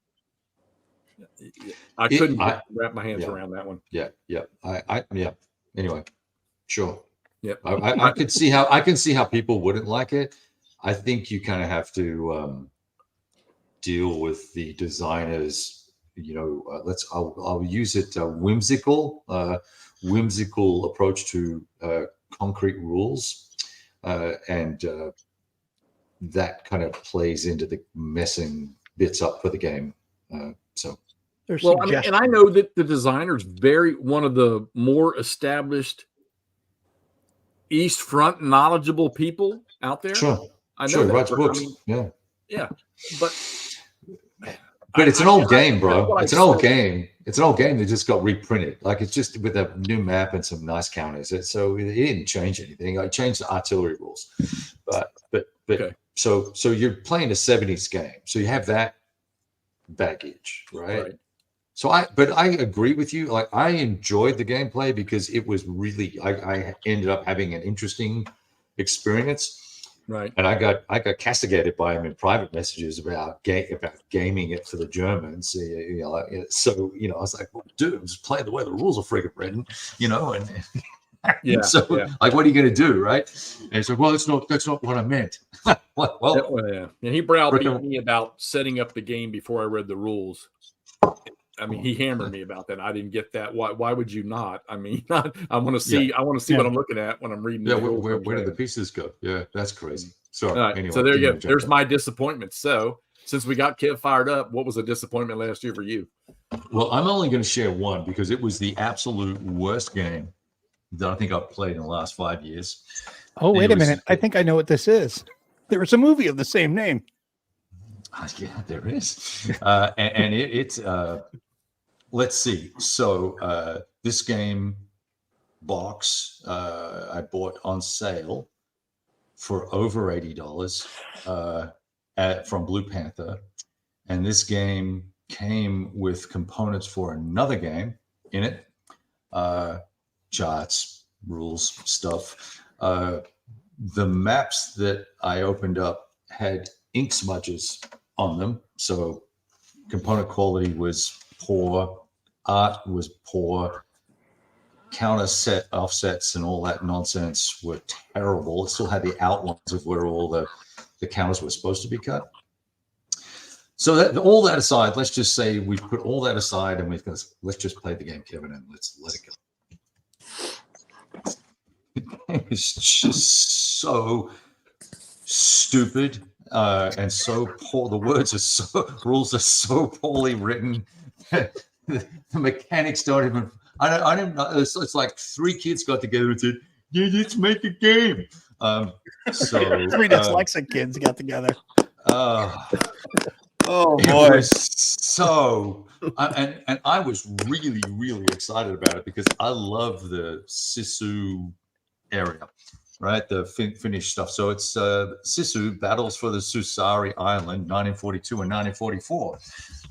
I couldn't wrap my hands around that one. Yeah. Anyway, sure. Yeah. I can see how people wouldn't like it. I think you kind of have to deal with the designers. I'll use it whimsical approach to concrete rules, and that kind of plays into the messing bits up for the game. So. There's Well, I mean, and I know that the designer's one of the more established East Front knowledgeable people out there. Sure. I know Sure, that. writes I books. mean, yeah. But it's an old game, bro. It's It's an old game. It's an old game that just got reprinted. Like, it's just with a new map and some nice counters. So it didn't change anything. I changed the artillery rules, but Okay. so you're playing a 70s game. So you have that baggage, right? So I agree with you. Like, I enjoyed the gameplay because it was really, I ended up having an interesting experience. Right. And I got castigated by him in private messages about gaming it for the Germans. You know, so, you know, I was like, well, dude, I'm just playing the way the rules are friggin' written, you know, and like, what are you going to do, right? And he's like, well, that's not what I meant. And he browbeat me about setting up the game before I read the rules. I mean, he hammered me about that. I didn't get that. Why would you not? I mean, I want to see. I want to see what I'm looking at when I'm reading. Yeah, where did the pieces go? Yeah, that's crazy. So anyway, so there you go. There's my disappointment. So since we got Kev fired up, what was a disappointment last year for you? Well, I'm only going to share one because it was the absolute worst game that I think I've played in the last 5 years. Oh, wait a minute. I think I know what this is. There was a movie of the same name. Yeah, there is. And it's let's see. So this game box I bought on sale for over $80 from Blue Panther. And this game came with components for another game in it. Charts, rules, stuff. The maps that I opened up had ink smudges on them. So component quality was poor. Art was poor. Counter set offsets and all that nonsense were terrible. It still had the outlines of where all the counters were supposed to be cut. So all that aside, let's just say we put all that aside and let's just play the game, Kevin, and let's let it go. The game is just so stupid and so poor. The rules are so poorly written. The mechanics don't even. I don't know. It's like three kids got together and said, "Yeah, let's make a game." So Three dyslexic kids got together. Oh it boy! Was so, and I was really, really excited about it because I love the Sisu area, right? The Finnish stuff. So it's Sisu battles for the Susari Island, 1942 and 1944.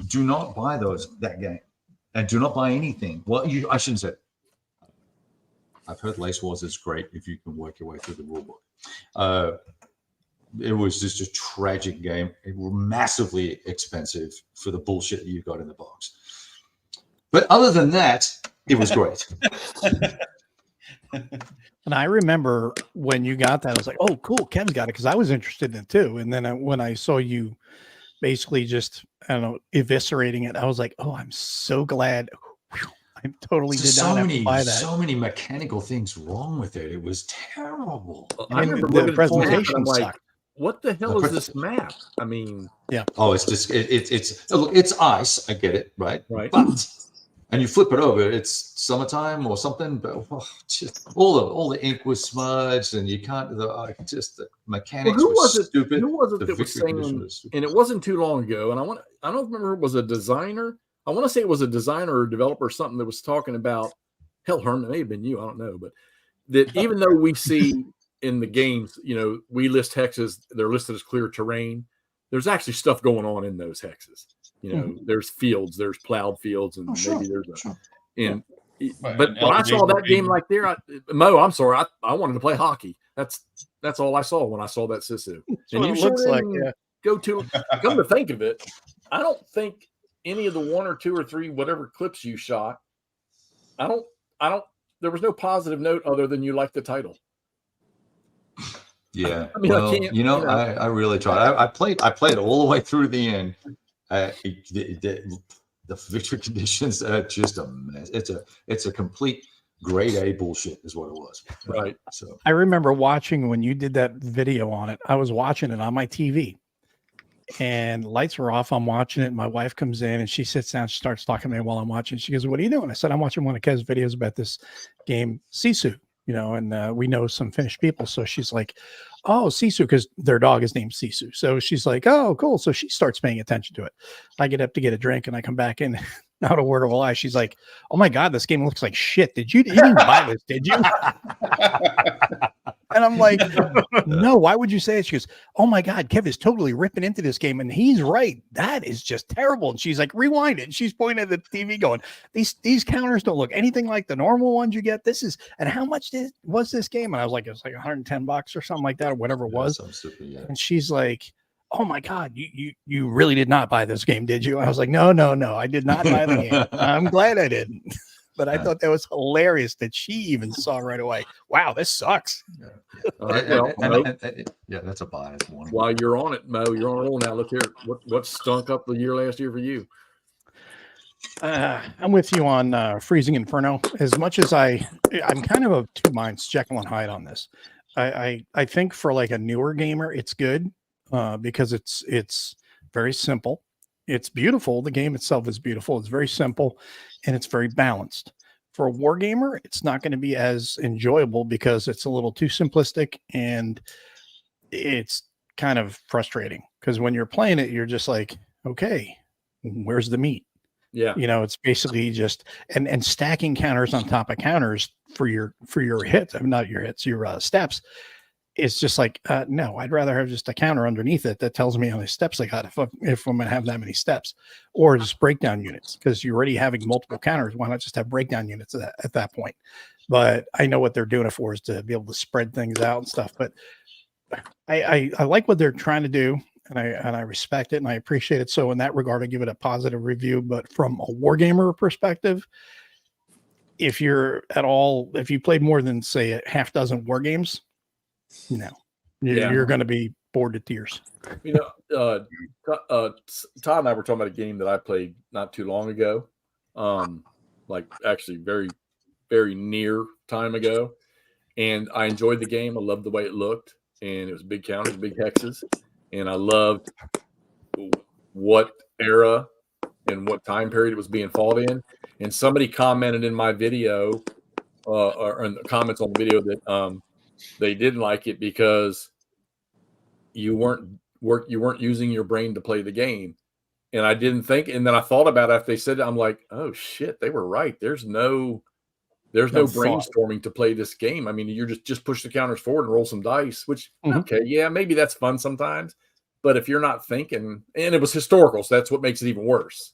Do not buy that game. And do not buy anything. Well, I shouldn't say it. I've heard Lace Wars is great if you can work your way through the rule book. It was just a tragic game. It was massively expensive for the bullshit that you got in the box. But other than that, it was great. And I remember when you got that, I was like, oh, cool, Ken's got it, because I was interested in it too. And then when I saw you basically just, I don't know, eviscerating it, I was like, oh, I'm so glad. Whew, I totally did not have to buy that. So many mechanical things wrong with it. It was terrible. I remember the presentation sucked. What the hell is this map? I mean, yeah. Oh, it's just it's ice. I get it, right? Right. But and you flip it over, it's summertime or something. But just all the ink was smudged, and you can't. The mechanics were stupid. Who was it that was saying? And it wasn't too long ago. And I don't remember. It was a designer. I want to say it was a designer or developer or something that was talking about. Hell, Herman, it may have been you. I don't know, but that even though we see in the games, you know, we list hexes, they're listed as clear terrain. There's actually stuff going on in those hexes. You know, there's fields, there's plowed fields, and maybe there's but when I saw that game like there, Mo, I'm sorry, I wanted to play hockey. That's all I saw when I saw that Sisu. And you looks like come to think of it, I don't think any of the one or two or three whatever clips you shot, I don't there was no positive note other than you liked the title. Yeah, I mean, I really tried. I played all the way through the end. The victory conditions are just a mess. It's a complete grade A bullshit is what it was. Right. So I remember watching when you did that video on it. I was watching it on my TV and lights were off. I'm watching it. My wife comes in and she sits down. She starts talking to me while I'm watching. She goes, "What are you doing?" I said, "I'm watching one of Kev's videos about this game, Sisu, and we know some Finnish people." So she's like, "Oh, Sisu," because their dog is named Sisu. So she's like, "Oh, cool." So she starts paying attention to it. I get up to get a drink and I come back in. Not a word of a lie. She's like, "Oh my God, this game looks like shit. You didn't buy this, did you?" And I'm like, "No, why would you say it?" She goes, "Oh my God, Kev is totally ripping into this game. And he's right. That is just terrible." And she's like, "Rewind it." And she's pointing at the TV going, these counters don't look anything like the normal ones you get. This is, and how much was this game? And I was like, it was like $110 or something like that, or whatever it was. yeah. And she's like, "Oh my God, you really did not buy this game, did you?" I was like, no, I did not buy the game. I'm glad I didn't. But I thought that was hilarious that she even saw right away. Wow, this sucks. All right, well, Mo, yeah, that's a biased one. while you're on it, Mo, you're on a roll now. Look here. What stunk up the year last year for you? I'm with you on Freezing Inferno. As much as I'm kind of of two minds, Jekyll and Hyde on this. I think for like a newer gamer, it's good because it's very simple. It's beautiful. The game itself is beautiful. It's very simple and it's very balanced. For a war gamer, it's not going to be as enjoyable because it's a little too simplistic and it's kind of frustrating because when you're playing it, you're just like, okay, where's the meat? Yeah. It's basically just and stacking counters on top of counters for your hits. I mean, not your hits, your steps. It's just like, no, I'd rather have just a counter underneath it that tells me how many steps I got if I'm going to have that many steps, or just breakdown units because you're already having multiple counters. Why not just have breakdown units at that point? But I know what they're doing it for is to be able to spread things out and stuff. But I like what they're trying to do. And I respect it and I appreciate it. So in that regard, I give it a positive review. But from a wargamer perspective, if you played more than say a half dozen war games, no, you're going to be bored to tears. Todd and I were talking about a game that I played not too long ago, like actually very, very near time ago, and I enjoyed the game. I loved the way it looked, and it was big counters, big hexes. And I loved what era and what time period it was being fought in. And somebody commented in my video, or in the comments on the video, that they didn't like it because you weren't using your brain to play the game. And I didn't think. And then I thought about it after they said it. I'm like, oh shit, they were right. There's no brainstorming to play this game. I mean, you're just push the counters forward and roll some dice, which, okay, yeah, maybe that's fun sometimes. But if you're not thinking, and it was historical, so that's what makes it even worse.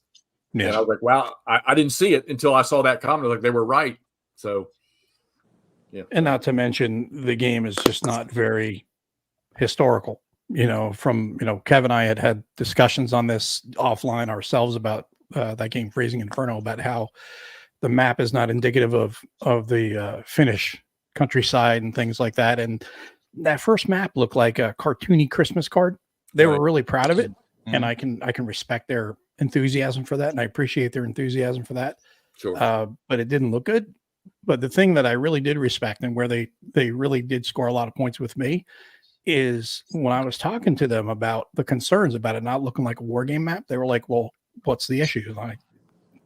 Yeah. And I was like, wow, I didn't see it until I saw that comment. Like, they were right. So, yeah. And not to mention, the game is just not very historical. Kev and I had discussions on this offline ourselves about that game, Freezing Inferno, about how the map is not indicative of the Finnish countryside and things like that. And that first map looked like a cartoony Christmas card. They were really proud of it. Mm-hmm. And I can respect their enthusiasm for that. And I appreciate their enthusiasm for that. Sure. But it didn't look good. But the thing that I really did respect and where they really did score a lot of points with me is when I was talking to them about the concerns about it not looking like a war game map, they were like, well, what's the issue? And I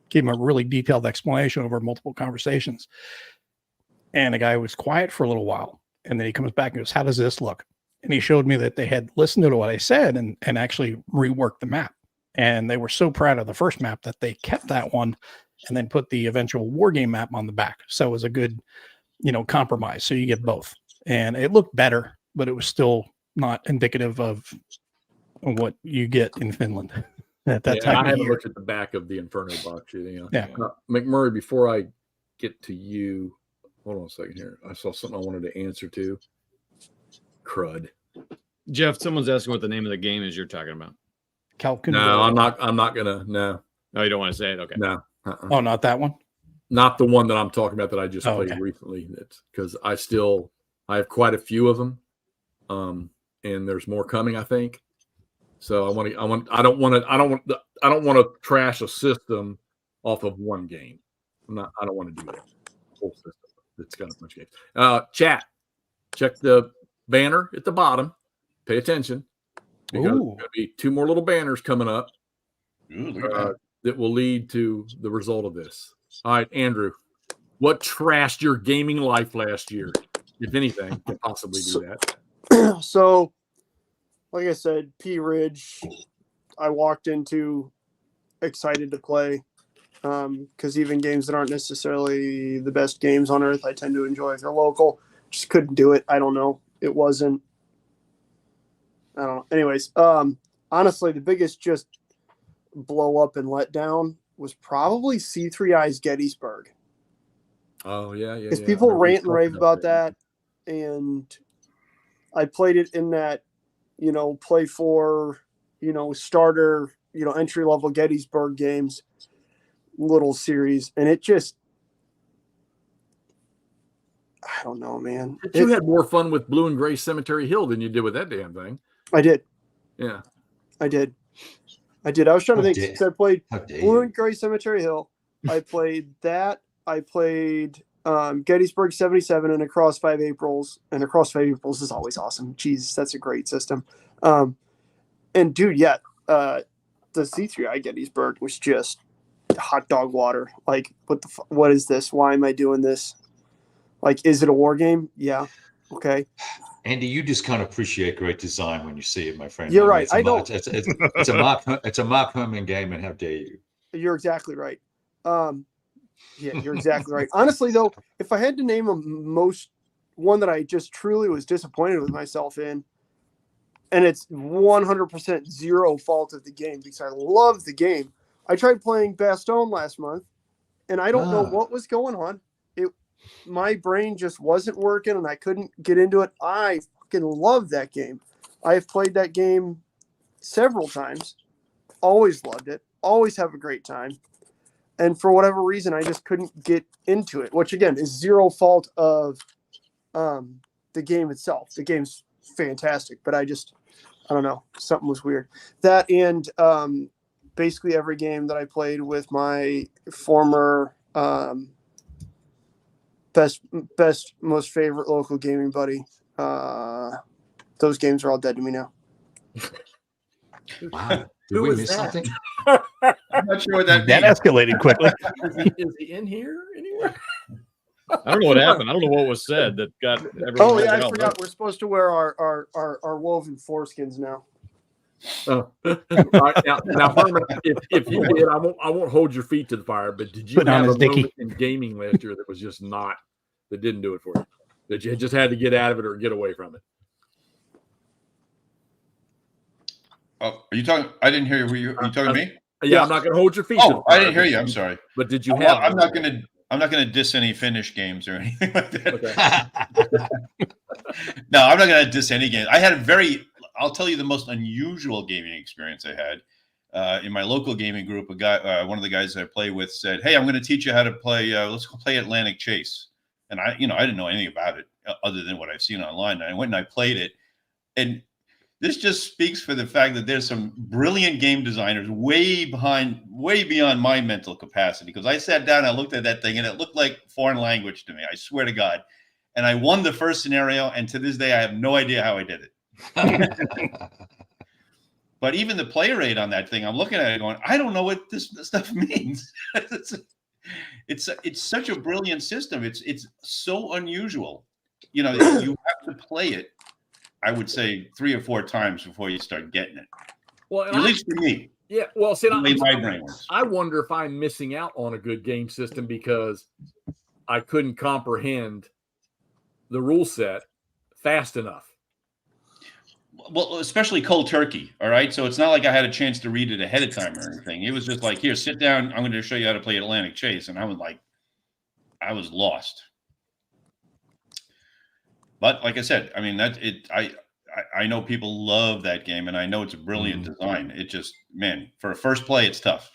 gave him a really detailed explanation over multiple conversations. And the guy was quiet for a little while. And then he comes back and goes, how does this look? And he showed me that they had listened to what I said and actually reworked the map. And they were so proud of the first map that they kept that one and then put the eventual war game map on the back. So it was a good, compromise. So you get both. And it looked better, but it was still not indicative of what you get in Finland at that time. I haven't looked at the back of the Inferno box. Yeah. McMurray, before I get to you, hold on a second here. I saw something I wanted to answer to. Crud. Jeff, someone's asking what the name of the game is you're talking about. No, I'm not gonna. No. Oh, you don't want to say it? Okay. No. Oh, not that one. Not the one that I'm talking about that I just played recently. That's because I have quite a few of them, and there's more coming, I think. So I don't want to trash a system off of one game. I don't want to do that. Whole system. It's got a bunch of games. Chat, check the banner at the bottom. Pay attention because there's going to be 2 more little banners coming up that will lead to the result of this. All right, Andrew, what trashed your gaming life last year, if anything, can possibly do that? So, like I said, P Ridge, I walked into excited to play because even games that aren't necessarily the best games on earth, I tend to enjoy if they're local. Just couldn't do it. I don't know. It wasn't. I don't know. Anyways, honestly, the biggest just blow up and let down was probably C3I's Gettysburg. Oh, yeah. Because people rant and rave about that. And I played it in that, play for, starter, entry level Gettysburg games, little series. And it just, I don't know, man. You had more fun with Blue and Gray Cemetery Hill than you did with that damn thing. I did. Yeah. I did. I was trying to think. Since I played Blue and Gray Cemetery Hill. I played that. I played Gettysburg 77 and Across 5 Aprils. And Across 5 Aprils is always awesome. Jeez, that's a great system. And dude, the C3I Gettysburg was just hot dog water. Like, what is this? Why am I doing this? Like, is it a war game? Yeah. Okay. Andy, you just can't appreciate great design when you see it, my friend. You're right. I know. It's a Mark Herman game, and how dare you? You're exactly right. You're exactly right. Honestly, though, if I had to name one that I just truly was disappointed with myself in, and it's 100% zero fault of the game because I love the game. I tried playing Bastogne last month, and I don't know what was going on. My brain just wasn't working, and I couldn't get into it. I fucking love that game. I have played that game several times. Always loved it. Always have a great time. And for whatever reason, I just couldn't get into it, which, again, is zero fault of the game itself. The game's fantastic, but I don't know. Something was weird. That and basically every game that I played with my former best, most favorite local gaming buddy. Those games are all dead to me now. Wow. Did we miss something? I'm not sure what that means. That escalated quickly. Is he in here anywhere? I don't know what happened. I don't know what was said that got everyone. Oh yeah, I forgot. We're supposed to wear our woven foreskins now. All right, now Herman, if you did, I won't hold your feet to the fire. But did you have a moment in gaming last year that was just that didn't do it for you? That you just had to get out of it or get away from it? Oh, are you talking? I didn't hear you. Were you talking to me? Yeah, I'm not going to hold your feet. Oh, I didn't hear you. I'm sorry. But did you have? Well, I'm not going to diss any Finnish games or anything like that. Okay. No, I'm not going to diss any games. I had I'll tell you the most unusual gaming experience I had in my local gaming group. A guy, one of the guys I play with, said, "Hey, I'm going to teach you how to play. Let's go play Atlantic Chase." And I didn't know anything about it other than what I've seen online. And I went and I played it, and this just speaks for the fact that there's some brilliant game designers way beyond my mental capacity. Because I sat down, I looked at that thing, and it looked like foreign language to me. I swear to God. And I won the first scenario, and to this day, I have no idea how I did it. But even the play rate on that thing, I'm looking at it going, I don't know what this stuff means. It's such a brilliant system. It's so unusual. You have to play it, I would say 3 or 4 times before you start getting it. Well, at least for me. Yeah. Well, see, I wonder if I'm missing out on a good game system because I couldn't comprehend the rule set fast enough. Well, especially cold turkey. All right. So it's not like I had a chance to read it ahead of time or anything. It was just like, here, sit down. I'm going to show you how to play Atlantic Chase. And I was lost. But like I said, I mean, I know people love that game, and I know it's a brilliant design. It just, man, for a first play, it's tough.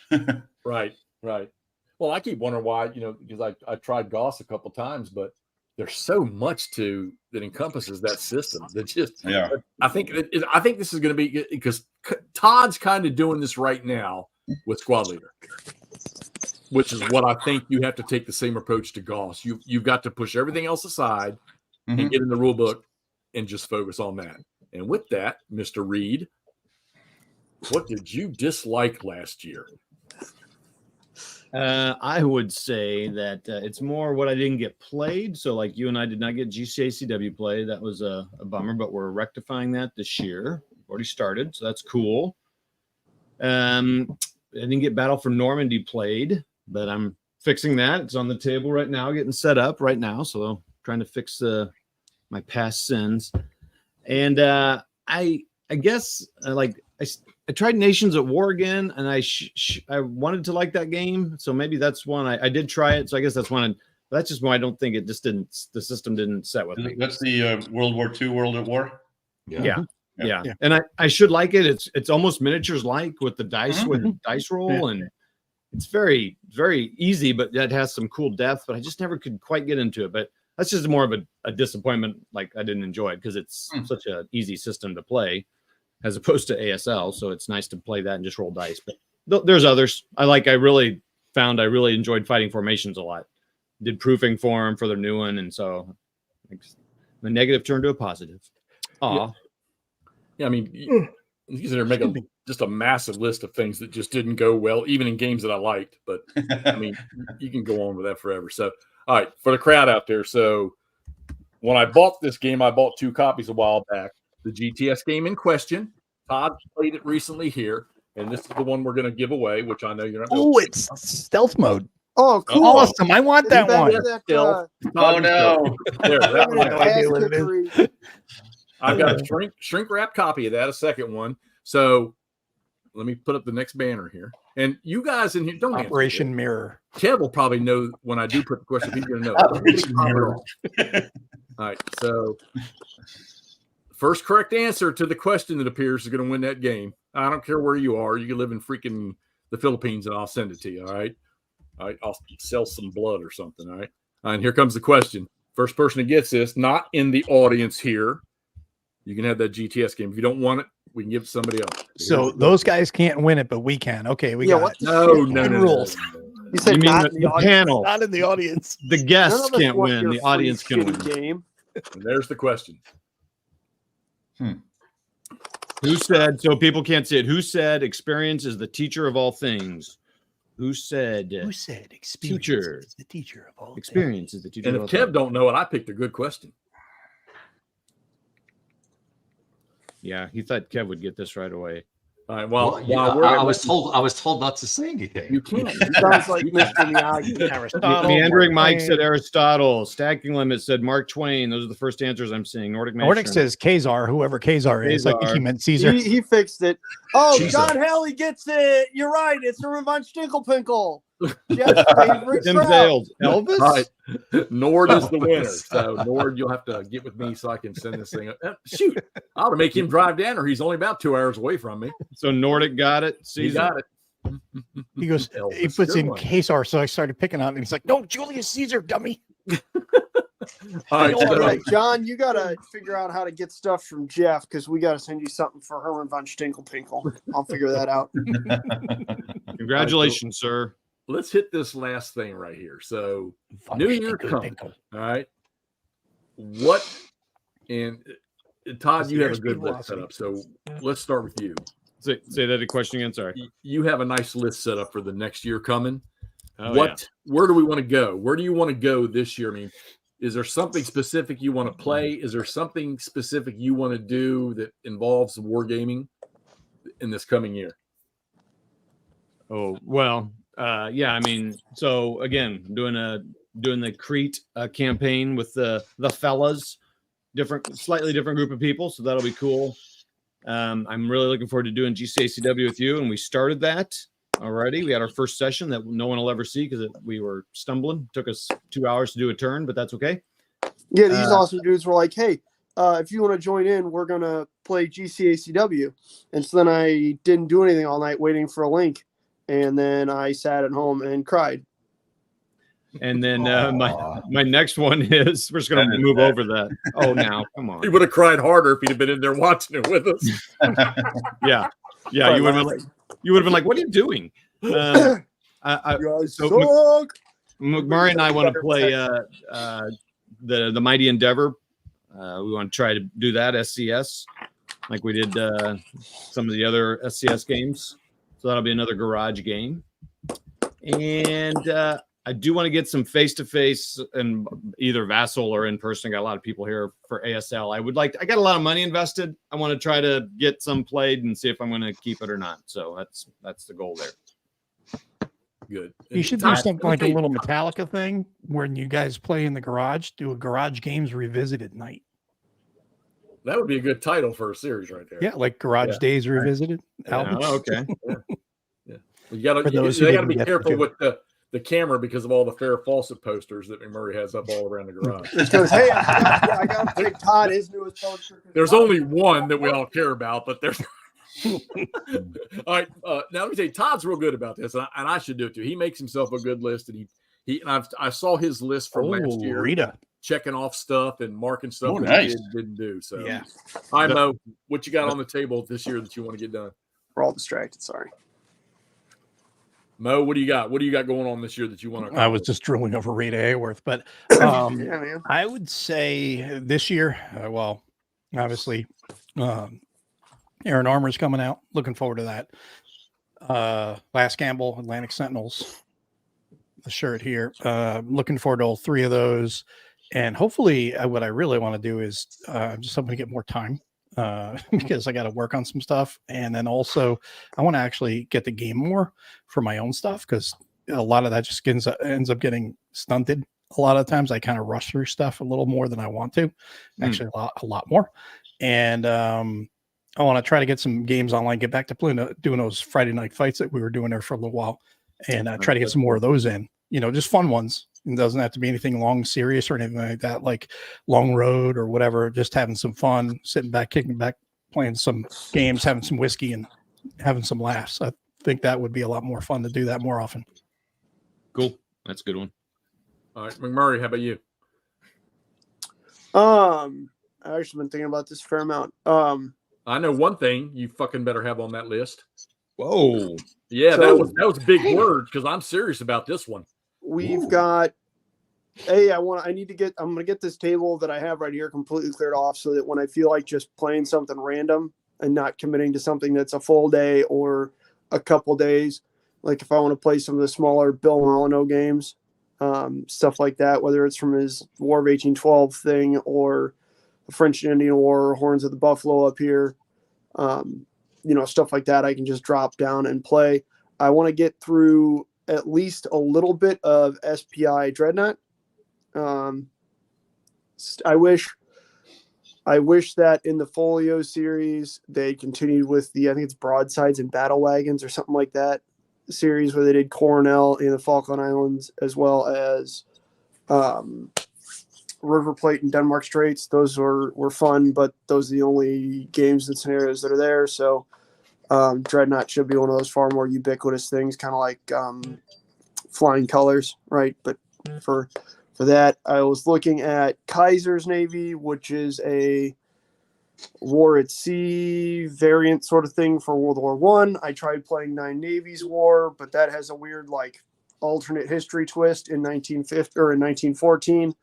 Right. Well, I keep wondering why, because I tried Goss a couple times, but there's so much that encompasses that system. That just, yeah. I think this is going to be because Todd's kind of doing this right now with Squad Leader. which is what I think you have to take the same approach to Goss. You've got to push everything else aside and get in the rule book and just focus on that. And with that, Mr. Reed, what did you dislike last year? I would say that it's more what I didn't get played. So like you and I did not get GCACW play. That was a bummer, but we're rectifying that this year. Already started, so that's cool. I didn't get Battle for Normandy played, but I'm fixing that. It's on the table right now, getting set up right now. So I'm trying to fix my past sins. And I guess I tried Nations at War again, and I wanted to like that game. So maybe that's one I did try it. So I guess that's one. That's just one I don't think the system didn't set with me. That's the World War II World at War. Yeah. And I should like it. It's almost miniatures like with the dice with dice roll, and it's very, very easy, but that has some cool depth, but I just never could quite get into it. But that's just more of a disappointment. Like I didn't enjoy it because it's such an easy system to play as opposed to ASL. So it's nice to play that and just roll dice. But there's others I really enjoyed Fighting Formations a lot. Did proofing for them for their new one. And so the negative turned to a positive. Aw. Yeah, I mean, you there make just a massive list of things that just didn't go well, even in games that I liked. But I mean, you can go on with that forever. So, all right, for the crowd out there. So, when I bought this game, I bought 2 copies a while back. The GTS game in question. Todd played it recently here, and this is the one we're going to give away, which I know you're not. Oh, it's stealth mode. Oh, cool! Awesome! I want that one. Stealth. Oh no! There, that one. No idea what it is. I've got a shrink wrap copy of that, a second one. So let me put up the next banner here. And you guys in here, don't answer Operation it. Mirror. Kev will probably know when I do put the question. He's going to know. All right. So first correct answer to the question that appears is going to win that game. I don't care where you are. You can live in freaking the Philippines and I'll send it to you. All right. All right. I'll sell some blood or something. All right. And here comes the question. First person that gets this, not in the audience here. You can have that GTS game. If you don't want it, we can give it to somebody else. So those guys can't win it, but we can. Okay, we got it. No rules. You said You mean not in the the audience. panel? Not in the audience. The None guests of us can't want win. your The audience free can win. shitty game. And there's the question. Who said, so people can't see it, who said experience is the teacher of all things? Who said experience teacher is the teacher of all experience is the teacher And of all if Kev things? don't know it, I picked a good question. Yeah, he thought Kev would get this right away. All right. Well, I was told not to say anything. You can't. Sounds like Mr. Miyagi. Aristotle. Meandering Mike said Aristotle. Stacking Limit said Mark Twain. Those are the first answers I'm seeing. Nordic Nordic says Kazar, whoever Kazar is. Like he meant Caesar. He fixed it. Oh, Jesus. John Haley gets it. You're right. It's a von Stinkelpinkle. Jeff's favorite Tim trout. Zales. Elvis? All right. Nord is the winner. So Nord, you'll have to get with me so I can send this thing up. Shoot. I ought to make him drive down, or he's only about 2 hours away from me. So Nordic got it. He Caesar. got it. He goes, Elvis, he puts good in one. Kazar, so I started picking on it. And he's like, no, Julius Caesar, dummy. All right. All So, right, John, you gotta figure out how to get stuff from Jeff because we gotta send you something for Herman von Stinkelpinkle. I'll figure that out. Congratulations, sir. let's hit this last thing right here. So New Year coming. All right. What and Todd, you have a good list set up. So let's start with you. Say that a question again. Sorry. You have a nice list set up for the next year coming. Oh, Where do we want to go? Where do you want to go this year? I mean, is there something specific you want to play? Is there something specific you want to do that involves wargaming in this coming year? Oh, well, yeah, I mean, so again, doing the Crete campaign with the fellas, slightly different group of people. So that'll be cool. I'm really looking forward to doing GCACW with you. And we started that already. We had our first session that no one will ever see because we were stumbling. Took us 2 hours to do a turn, but that's okay. Yeah, these awesome dudes were like, hey, if you want to join in, we're going to play GCACW. And so then I didn't do anything all night waiting for a link. And then I sat at home and cried. And then my next one is, we're just going to move over that. Oh, now, come on. He would have cried harder if he'd have been in there watching it with us. Yeah. You would have been like, what are you doing? You guys so suck. McMurray and I want to play the Mighty Endeavor. We want to try to do that SCS like we did some of the other SCS games. So that'll be another garage game. And I do want to get some face-to-face and either Vassal or in person. I got a lot of people here for ASL. I got a lot of money invested. I want to try to get some played and see if I'm going to keep it or not. So that's the goal there. Good. You should do something like a little Metallica thing when you guys play in the garage, do a Garage Games Revisited night. That would be a good title for a series right there. Yeah, like Garage Days Revisited album. Oh, okay. Yeah. You got For those who to be didn't get careful the with the camera because of all the Fair Fawcett posters that McMurray has up all around the garage. It goes, hey, I got to take Todd his newest poster. There's only one that we all care about, but there's all right. Now let me tell you, Todd's real good about this, and I should do it too. He makes himself a good list, and I saw his list from last year, Rita. checking off stuff and marking stuff Oh, that nice. he didn't do. So Yeah. I know what you got on the table this year that you want to get done. We're all distracted. Sorry. Mo, what do you got? What do you got going on this year that you want to? I was just drooling over Rita Hayworth, but Yeah, man. I would say this year, well, obviously, Aaron Armour's coming out. Looking forward to that. Last Gamble, Atlantic Sentinels, the shirt here. Looking forward to all three of those. And hopefully, what I really want to do is just hoping to get more time because I got to work on some stuff. And then also, I want to actually get the game more for my own stuff because a lot of that just ends up getting stunted. A lot of times, I kind of rush through stuff a little more than I want to. Actually, a lot more. And I want to try to get some games online, get back to doing those Friday night fights that we were doing there for a little while, and try to get some more of those in. Just fun ones. It doesn't have to be anything long, serious, or anything like that, like Long Road or whatever. Just having some fun, sitting back, kicking back, playing some games, having some whiskey, and having some laughs. I think that would be a lot more fun to do that more often. Cool. That's a good one. All right, McMurray, how about you? I've actually been thinking about this a fair amount. I know one thing you fucking better have on that list. Whoa. Yeah, So- that was big words because I'm serious about this one. We've got I'm gonna get this table that I have right here completely cleared off so that when I feel like just playing something random and not committing to something that's a full day or a couple days, like if I want to play some of the smaller Bill Molyneux games, stuff like that, whether it's from his War of 1812 thing or the French and Indian War or Horns of the Buffalo up here, stuff like that, I can just drop down and play. I want to get through at least a little bit of SPI Dreadnought. I wish that in the Folio series they continued with I think it's Broadsides and Battle Wagons or something like that series where they did Cornell in the Falkland Islands as well as River Plate and Denmark Straits. Those were fun, but those are the only games and scenarios that are there. So Dreadnought should be one of those far more ubiquitous things, kind of like Flying Colors, right? But for that, I was looking at Kaiser's Navy, which is a war at sea variant sort of thing for World War One. I tried playing Nine Navies War, but that has a weird alternate history twist in 1950 or in 1914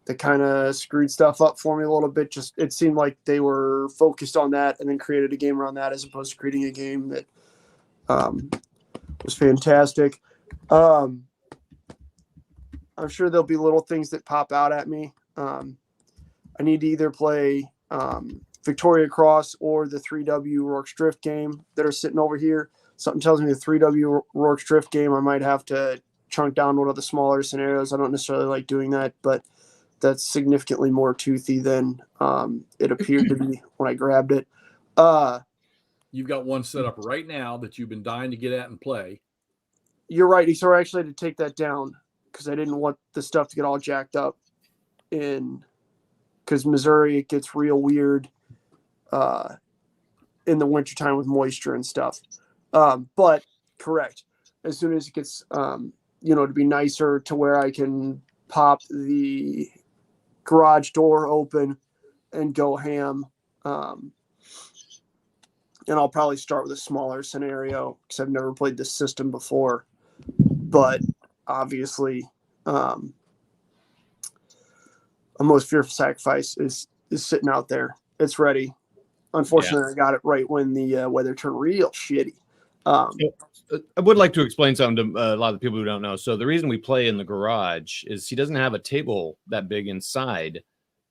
that kind of screwed stuff up for me a little bit. Just it seemed like they were focused on that and then created a game around that as opposed to creating a game that was fantastic. I'm sure there'll be little things that pop out at me. I need to either play Victoria Cross or the 3W Rorke's Drift game that are sitting over here. Something tells me the 3W Rorke's Drift game, I might have to chunk down one of the smaller scenarios. I don't necessarily like doing that, but that's significantly more toothy than it appeared to be when I grabbed it. You've got one set up right now that you've been dying to get at and play. You're right. So I actually had to take that down because I didn't want the stuff to get all jacked up because Missouri, it gets real weird in the wintertime with moisture and stuff. But correct. As soon as it gets, to be nicer to where I can pop the garage door open and go ham. And I'll probably start with a smaller scenario because I've never played this system before. but obviously, a most fearful sacrifice is sitting out there. It's ready. Unfortunately, I got it right when the weather turned real shitty. I would like to explain something to a lot of the people who don't know. So the reason we play in the garage is he doesn't have a table that big inside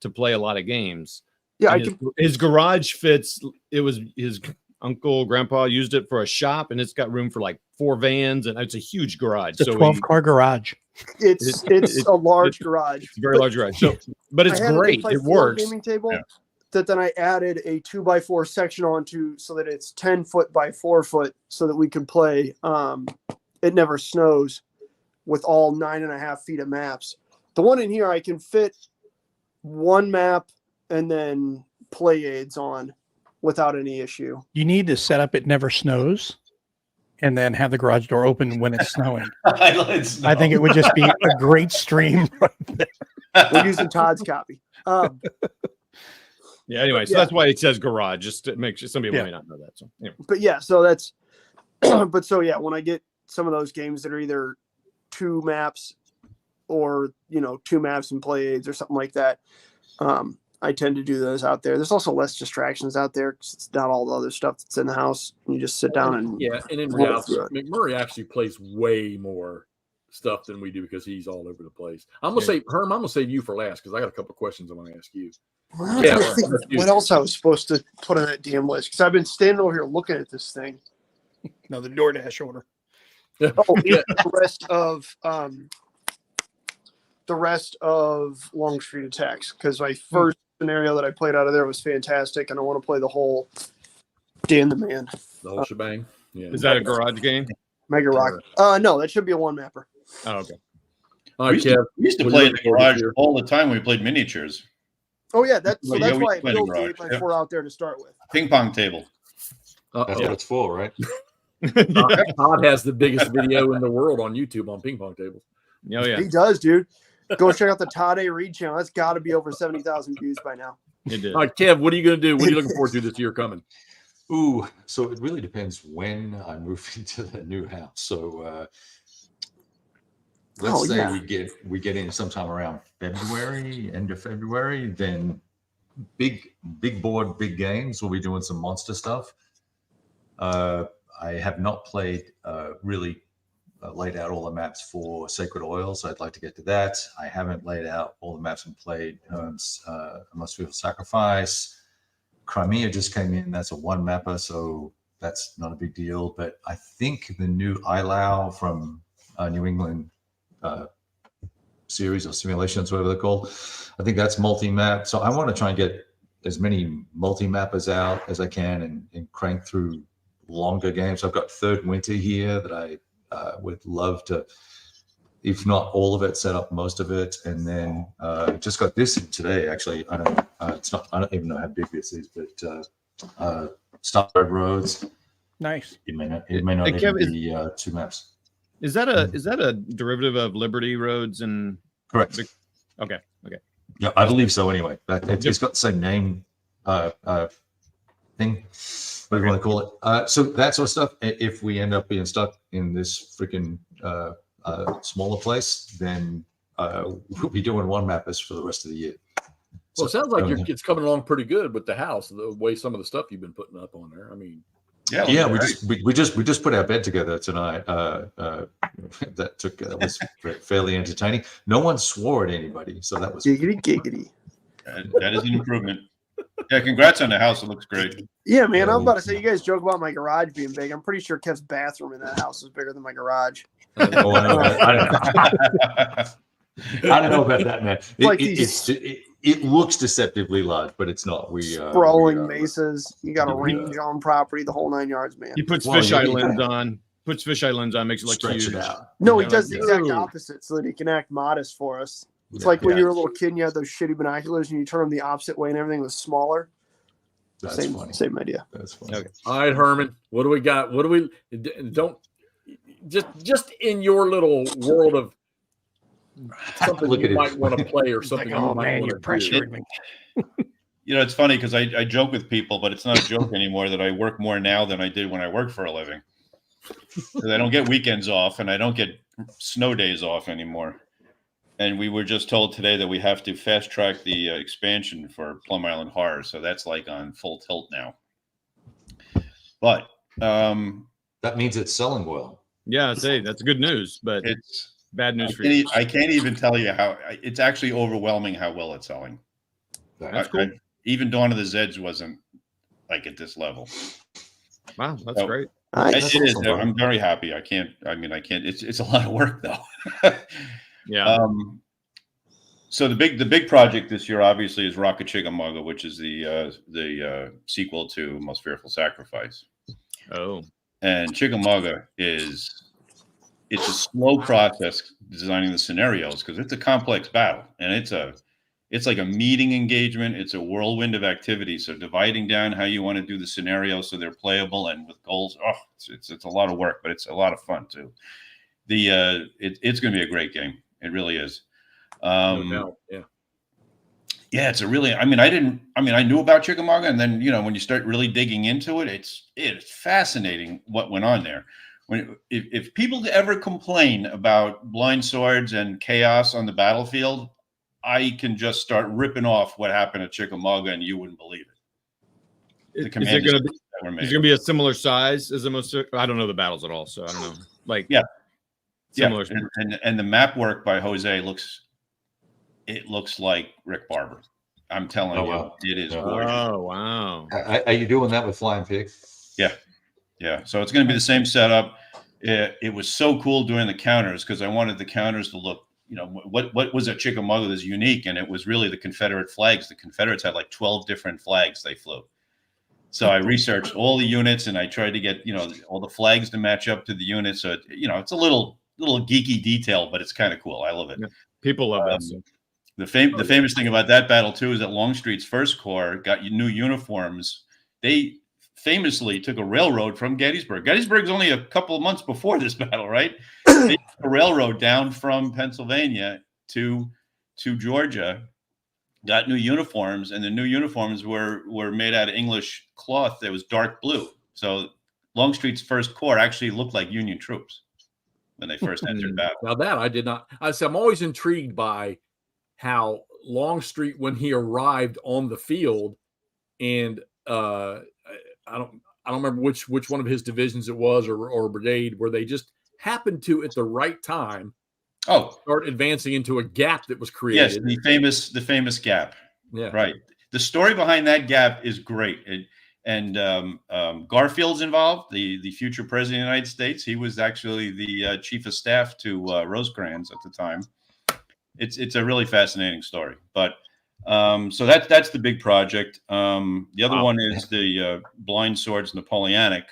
to play a lot of games. Yeah, his garage fits. It was his uncle, grandpa used it for a shop, and it's got room for like 4 vans, and it's a huge garage. It's a 12-car garage. It's a large garage. It's a very large garage. So, but it's great. It works. Gaming table that then I added a 2x4 section onto so that it's 10 foot by 4 foot so that we can play. It never snows with all 9.5 feet of maps. The one in here I can fit 1 map and then play aids on without any issue. You need to set up It Never Snows and then have the garage door open when it's snowing. I think it would just be a great stream right there. We're using Todd's copy. Yeah, anyway, so that's why it says garage, just to make sure some people may not know that. So, anyway. But yeah, so that's, but so yeah, when I get some of those games that are either 2 maps or, 2 maps and play aids or something like that, I tend to do those out there. There's also less distractions out there because it's not all the other stuff that's in the house. You just sit down and and in reality, McMurray actually plays way more stuff than we do because he's all over the place. I'm gonna say, Herm, I'm gonna save you for last because I got a couple of questions I want to ask you. What else I was supposed to put on that damn list? Because I've been standing over here looking at this thing. No, the DoorDash order. The rest of Long Street Attacks, because my first scenario that I played out of there was fantastic, and I want to play the whole Dan the Man. The whole shebang. Yeah. Is that a garage game? Mega Rock. No, that should be a 1 mapper. Oh, okay. All right, Kev. We used to play in the garage all the time when we played miniatures. Oh yeah, that's why I built the garage, 8x4 out there to start with. Ping pong table. That's what it's for, right? Todd has the biggest video in the world on YouTube on ping pong tables. Oh yeah, he does, dude. Go check out the Todd A. Reed channel. That's got to be over 70,000 views by now. it did. All right, Kev, what are you going to do? What are you looking forward to this year coming? Ooh, so it really depends when I move into the new house. So let's say we get in sometime around February, end of February, then big board, big games. We'll be doing some monster stuff. I have not played really laid out all the maps for Sacred Oils. I'd like to get to that. I haven't laid out all the maps and played Herm's Most Fearful Sacrifice. Crimea just came in. That's a 1 mapper, so that's not a big deal. But I think the new ILAO from New England series or simulations, whatever they're called, I think that's multi-map. So I want to try and get as many multi-mappers out as I can and crank through longer games. I've got Third Winter here that I would love to, if not all of it, set up most of it. And then just got this in today, actually. I don't even know how big this is, but Star Roads. Nice. It may not even be 2 maps. Is that a derivative of Liberty Roads and correct? Okay. Yeah, I believe so. Anyway, it's got the same name thing, whatever you want to call it. So that sort of stuff. If we end up being stuck in this freaking smaller place, then we'll be doing 1 mappers for the rest of the year. Well, it sounds like it's coming along pretty good with the house, the way some of the stuff you've been putting up on there. I mean, we just put our bed together tonight. That was fairly entertaining. No one swore at anybody, so that was giggity. That is an improvement. Yeah, congrats on the house. It looks great. Yeah, man. I'm about to say, you guys joke about my garage being big. I'm pretty sure Kev's bathroom in that house is bigger than my garage. I don't know about that, man. It looks deceptively large, but it's not. Sprawling mesas. You got a range on property, the whole 9 yards, man. He puts fisheye lens on. Makes it look huge. It out. No, he does the exact opposite so that he can act modest for us. It's like when you were a little kid and you had those shitty binoculars and you turn them the opposite way and everything was smaller. That's funny. Same idea. That's funny. Okay. all right, Herman, what do we got? What do we just in your little world of something you might want to play or something? Like, oh man, you're pressuring me. It's funny because I joke with people, but it's not a joke anymore that I work more now than I did when I worked for a living. 'Cause I don't get weekends off, and I don't get snow days off anymore. And we were just told today that we have to fast track the expansion for Plum Island Horror, so that's like on full tilt now. But that means it's selling well. Yeah, I'd say that's good news, but it's bad news for you. I can't even tell you how it's actually overwhelming how well it's selling. That's cool. Even Dawn of the Zeds wasn't like at this level. Wow, that's great. Nice. It is. I'm very happy. I can't. It's a lot of work though. Yeah. So the big project this year obviously is Rocket Chickamauga, which is the sequel to Most Fearful Sacrifice. Oh. And Chickamauga it's a slow process designing the scenarios because it's a complex battle, and it's like a meeting engagement. It's a whirlwind of activity. So dividing down how you want to do the scenarios so they're playable and with goals. Oh, it's a lot of work, but it's a lot of fun too. It's going to be a great game. It really is. No doubt. Yeah. Yeah, it's a really. I knew about Chickamauga, and then when you start really digging into it, it's fascinating what went on there. If people ever complain about blind swords and chaos on the battlefield, I can just start ripping off what happened at Chickamauga, and you wouldn't believe it. Is it going to be a similar size as the most? I don't know the battles at all, so I don't know. Like similar. And the map work by Jose looks like Rick Barber. I'm telling you, wow. It is. Oh wow! Are you doing that with Flying Pig? Yeah. So it's going to be the same setup. It was so cool doing the counters because I wanted the counters to look. What was at Chickamauga that's unique, and it was really the Confederate flags. The Confederates had like 12 different flags they flew. So I researched all the units, and I tried to get all the flags to match up to the units. So it's a little geeky detail, but it's kind of cool. I love it. Yeah. People love that stuff. The famous thing about that battle too is that Longstreet's First Corps got new uniforms. They famously took a railroad from Gettysburg. Gettysburg's only a couple of months before this battle, right? They took a railroad down from Pennsylvania to Georgia, got new uniforms, and the new uniforms were made out of English cloth that was dark blue. So Longstreet's First Corps actually looked like Union troops when they first entered battle. Now that I did not. I'm always intrigued by how Longstreet, when he arrived on the field, and I don't remember which one of his divisions it was or brigade, where they just happened to at the right time start advancing into a gap that was created. Yes, the famous gap. Yeah, right. The story behind that gap is great. And Garfield's involved, the future president of the United States. He was actually the chief of staff to Rosecrans at the time. It's a really fascinating story. But so that's the big project. The other one is the Blind Swords Napoleonic.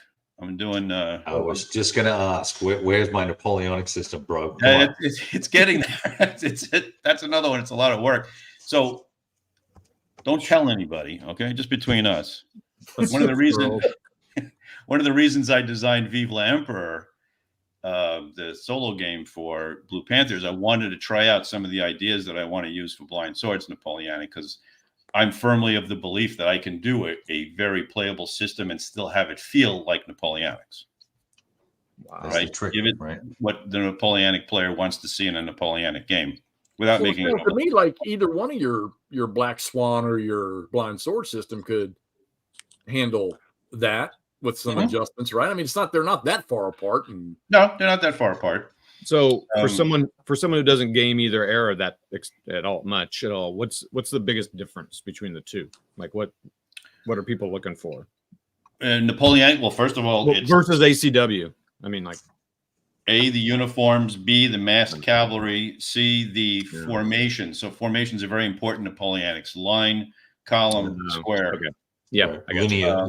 I'm doing. I was just going to ask, where's my Napoleonic system, bro? It's getting there. That's another one. It's a lot of work. So don't tell anybody, okay? Just between us. One of the reasons I designed Vive la Emperor, the solo game for Blue Panthers, I wanted to try out some of the ideas that I want to use for Blind Swords Napoleonic, because I'm firmly of the belief that I can do a very playable system and still have it feel like Napoleonics. Wow, right? Give it what the Napoleonic player wants to see in a Napoleonic game without making it. To me, like either one of your Black Swan or your Blind Sword system could handle that with some adjustments, right? I mean, they're not that far apart. No, they're not that far apart. So for someone who doesn't game either era that at all, what's the biggest difference between the two? Like what are people looking for? Napoleonic. Well, first of all, it's versus ACW. I mean, like A, the uniforms, B, the massed cavalry, C, the formation. So formations are very important. Napoleonics: line, column, square. Okay. Yeah, linear.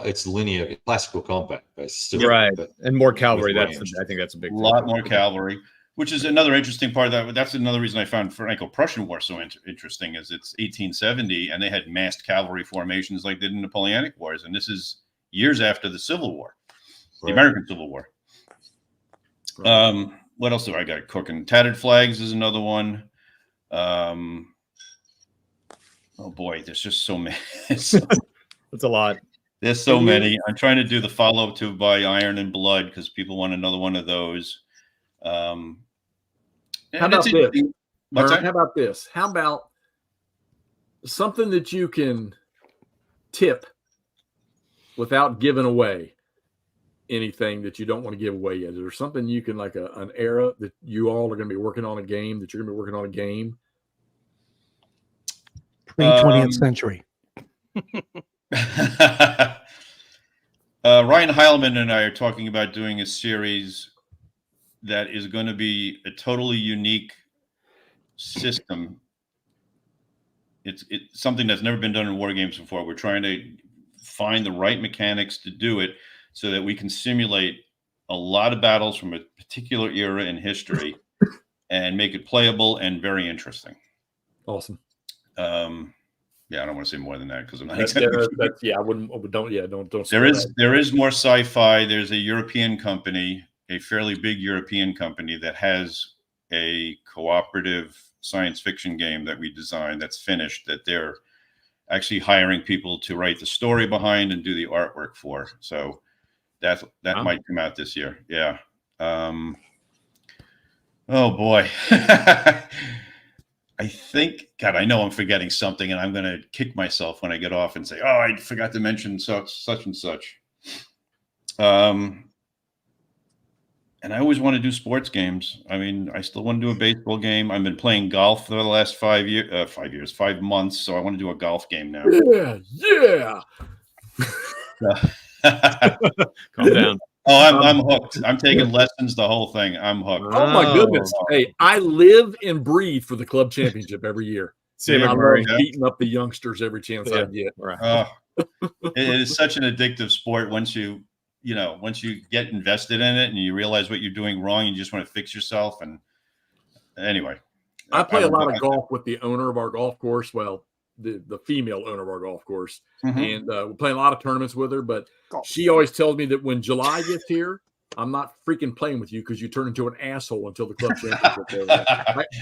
It's linear, classical combat, right? And more cavalry. I think that's a big. Lot more cavalry, which is another interesting part of that. That's another reason I found Franco-Prussian War so interesting. Is it's 1870, and they had massed cavalry formations like they did in Napoleonic Wars, and this is years after the Civil War, the American Civil War. What else do I got cooking? Tattered Flags is another one. Oh boy, there's just so many. That's a lot. There's so many. I'm trying to do the follow-up to by Iron and Blood because people want another one of those. How about this? How about this? How about something that you can tip without giving away anything that you don't want to give away yet? Is there something you can, like an era that you all are going to be working on a game that you're going to be working on a game? Pre-20th century. Ryan Heilman and I are talking about doing a series that is going to be a totally unique system. It's something that's never been done in war games before. We're trying to find the right mechanics to do it so that we can simulate a lot of battles from a particular era in history and make it playable and very interesting. Awesome. Yeah, I don't want to say more than that because I'm not. I wouldn't. Don't. There is more sci-fi. There's a European company, a fairly big European company that has a cooperative science fiction game that we designed that's finished, that they're actually hiring people to write the story behind and do the artwork for. So that might come out this year. Yeah. Oh boy. I think, God, I know I'm forgetting something, and I'm going to kick myself when I get off and say, "Oh, I forgot to mention such and such." And I always want to do sports games. I mean, I still want to do a baseball game. I've been playing golf for the last 5 months, so I want to do a golf game now. Yeah. Calm down. Oh, I'm hooked. I'm taking lessons, the whole thing. I'm hooked. Oh my goodness! Hey, I live and breathe for the club championship every year. Same I McMurray. love beating up the youngsters every chance I get. Right. It is such an addictive sport once you get invested in it and you realize what you're doing wrong. You just want to fix yourself. And anyway, I play a lot of golf with the owner of our golf course. Well, the female owner of our golf course, and we're playing a lot of tournaments with her. But she always tells me that when July gets here, I'm not freaking playing with you because you turn into an asshole until the club championship.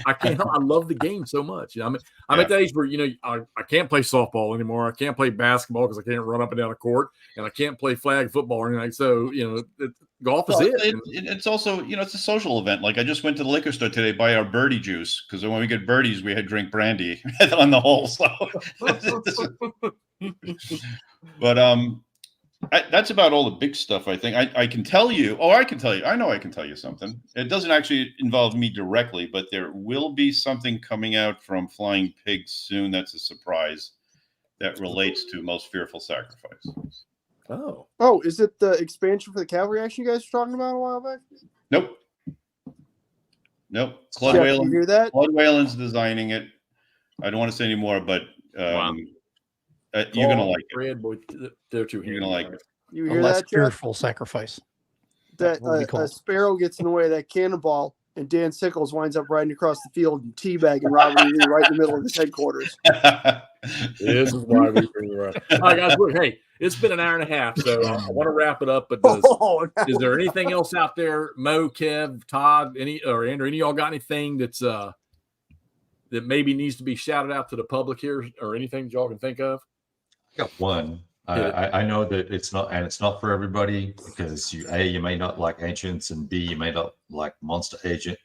I can't. I love the game so much. I'm at the age where I can't play softball anymore. I can't play basketball because I can't run up and down a court, and I can't play flag football or anything. So golf is it. It's also it's a social event. Like I just went to the liquor store today to buy our birdie juice because when we get birdies, we had to drink brandy on the hole. So, but that's about all the big stuff. I think I can tell you. Oh, I can tell you. I know I can tell you something. It doesn't actually involve me directly, but there will be something coming out from Flying Pigs soon. That's a surprise that relates to Most Fearful Sacrifice. Oh, is it the expansion for the cavalry action you guys were talking about a while back? Nope. Claude Whalen. You hear that? Claude Whalen's designing it. I don't want to say any more, but you're gonna like it. They're too. You're gonna like it. You hear Less that, Jeff? fearful sacrifice. That a sparrow gets in the way of that cannonball, and Dan Sickles winds up riding across the field and teabagging Robert E. Lee right in the middle of his headquarters. This is why we bring you around. All right, guys. Look, hey, it's been an hour and a half, so I want to wrap it up. But is there anything else out there, Mo, Kev, Todd, or Andrew? Any of y'all got anything that's that maybe needs to be shouted out to the public here, or anything that y'all can think of? I got one. I know that it's not for everybody because you may not like ancients, and B, you may not like monster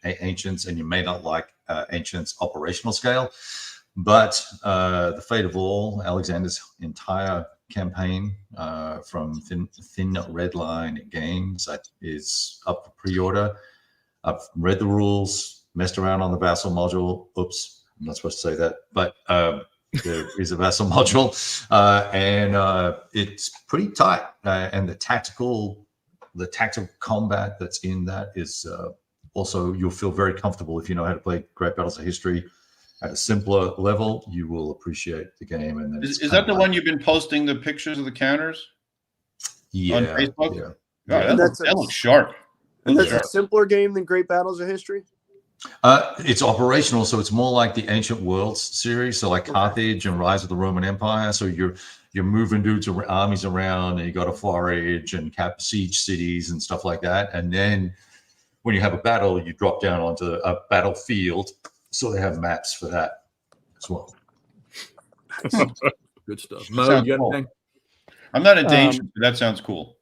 ancients, and you may not like ancients operational scale. But the Fate of All, Alexander's entire campaign from Thin Red Line Games is up for pre-order. I've read the rules, messed around on the vassal module. Oops, I'm not supposed to say that, but there is a vassal module, and it's pretty tight. And the tactical combat that's in that is also, you'll feel very comfortable if you know how to play Great Battles of History at a simpler level. You will appreciate the game. And then is that the one you've been posting the pictures of the counters? Yeah, on Facebook. Yeah. God, that looks sharp. And that's a simpler game than Great Battles of History. It's operational, so it's more like the Ancient Worlds series, so like Carthage and Rise of the Roman Empire. So you're moving dudes, armies around, and you got to forage and siege cities and stuff like that. And then when you have a battle, you drop down onto a battlefield. So they have maps for that as well. Good stuff. Mo, you got anything? I'm not in danger, but that sounds cool.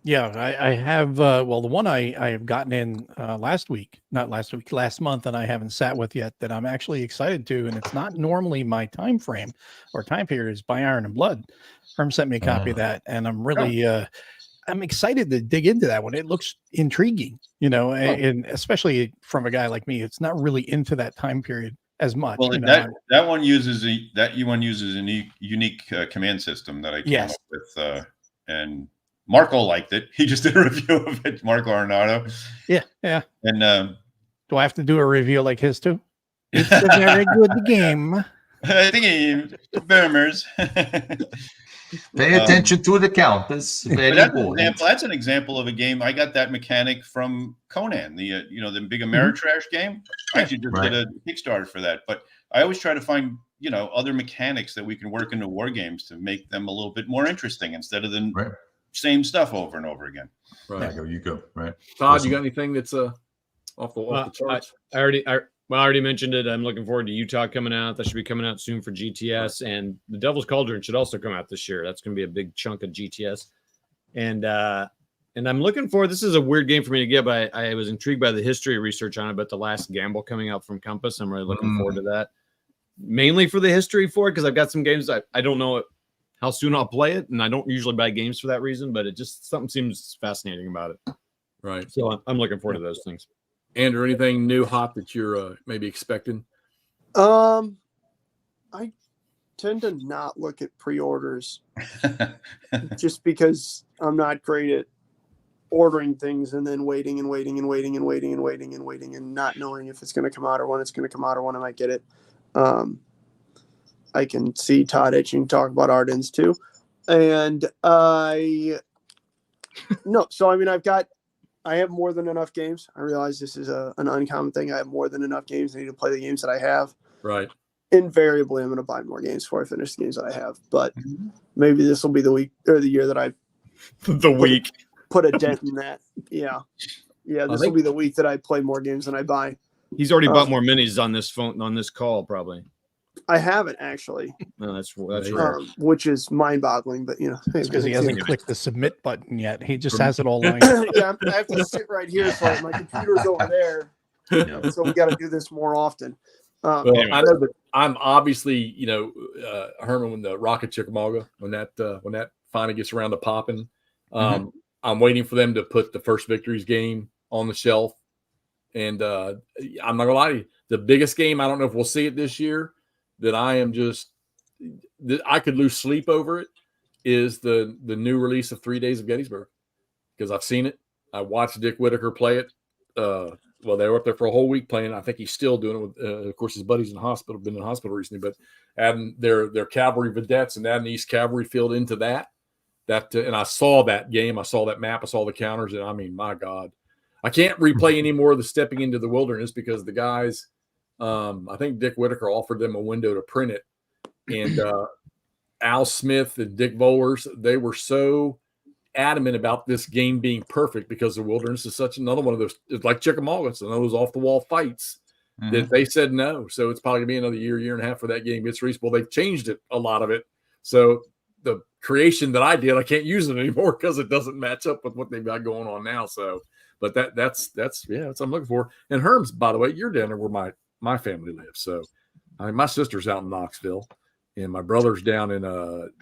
Yeah, I have. Well, the one I have gotten in last month, and I haven't sat with yet that I'm actually excited to, and it's not normally my time frame or time period, is By Iron and Blood. Herm sent me a copy of that, and I'm really I'm excited to dig into that one. It looks intriguing, and especially from a guy like me, it's not really into that time period as much. Well, that one uses a unique command system that I came up with, and Marco liked it. He just did a review of it, Marco Arnaudo. Yeah. And do I have to do a review like his too? It's a very good game. I think boomers. Pay attention to the count. That's very important. That's an example of a game. I got that mechanic from Conan, the big Ameritrash game. I actually just did a Kickstarter for that. But I always try to find other mechanics that we can work into war games to make them a little bit more interesting instead of the same stuff over and over again. Right. You go. Right. Todd, you got anything that's off the charts? I already mentioned it. I'm looking forward to Utah coming out. That should be coming out soon for GTS, and the Devil's Cauldron should also come out this year. That's going to be a big chunk of GTS, and I'm looking forward. This is a weird game for me to get, but I was intrigued by the history research on it. But The Last Gamble coming out from Compass, I'm really looking forward to that. Mainly for the history for it, because I've got some games I don't know how soon I'll play it, and I don't usually buy games for that reason. But it just something seems fascinating about it. Right. So I'm looking forward to those things. Andrew, anything new hot that you're maybe expecting? I tend to not look at pre-orders just because I'm not great at ordering things and then waiting and not knowing if it's going to come out or when it's going to come out or when I might get it. I can see Todd itching to talk about Ardennes too. And I have more than enough games. I realize this is an uncommon thing. I have more than enough games. I need to play the games that I have. Right. Invariably, I'm going to buy more games before I finish the games that I have. But maybe this will be the week or the year that I put a dent in that. Yeah. This will be the week that I play more games than I buy. He's already bought more minis on this call, probably. I haven't actually. No, that's rare. Which is mind-boggling, but it's because he hasn't clicked the submit button yet. He just has it all lined. I have to sit right here, so my computer's over there. Yeah. So we got to do this more often. I know that I'm obviously, Herman, when the Rocket Chickamauga, when that finally gets around to popping, I'm waiting for them to put the First Victories game on the shelf. And I'm not gonna lie to you, the biggest game, I don't know if we'll see it this year, that I could lose sleep over it, is the new release of 3 Days of Gettysburg, because I've seen it. I watched Dick Whitaker play it. Well, they were up there for a whole week playing. I think he's still doing it with, of course, his buddies in the hospital, been in the hospital recently, but adding their cavalry vedettes and adding East Cavalry Field into that, and I saw that game. I saw that map. I saw the counters, and I mean, my God, I can't replay any more of the stepping into the wilderness because the guys, I think Dick Whitaker offered them a window to print it, and Al Smith and Dick Vollers, they were so adamant about this game being perfect because the wilderness is such another one of those, it's like Chickamauga, it's another those off the wall fights that they said no. So it's probably gonna be another year and a half for that game gets released. Well, they've changed it, a lot of it. So the creation that I did, I can't use it anymore because it doesn't match up with what they've got going on now. So, but that's what I'm looking for. And Herm's, by the way, you're down there where my family lives. So my sister's out in Knoxville. And my brother's down in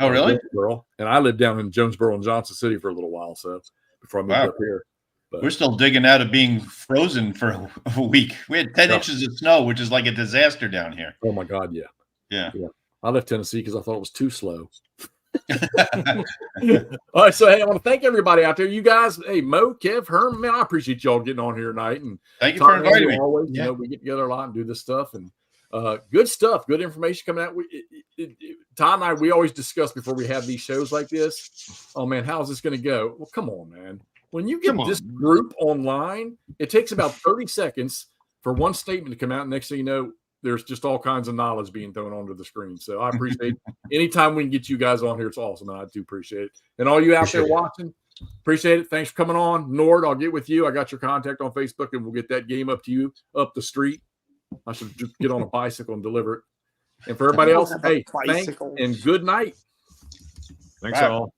really? Jonesboro, and I lived down in Jonesboro and Johnson City for a little while. So before I moved up here, but we're still digging out of being frozen for a week. We had 10 inches of snow, which is like a disaster down here. Oh my God, yeah. I left Tennessee because I thought it was too slow. All right, so hey, I want to thank everybody out there. You guys, hey, Mo, Kev, Herm, man, I appreciate y'all getting on here tonight, and thank you for inviting me. Always, we get together a lot and do this stuff, and good stuff, good information coming out. Todd and I, we always discuss before we have these shows like this. Oh man, how's this going to go? Well, come on, man. When you get this group online, it takes about 30 seconds for one statement to come out. And next thing you know, there's just all kinds of knowledge being thrown onto the screen. So I appreciate anytime we can get you guys on here. It's awesome. And I do appreciate it. And all you out there watching, appreciate it. Thanks for coming on. Nord, I'll get with you. I got your contact on Facebook, and we'll get that game up to you up the street. I should just get on a bicycle and deliver it. And for everybody else, hey, thanks and good night. Thanks Bye. all.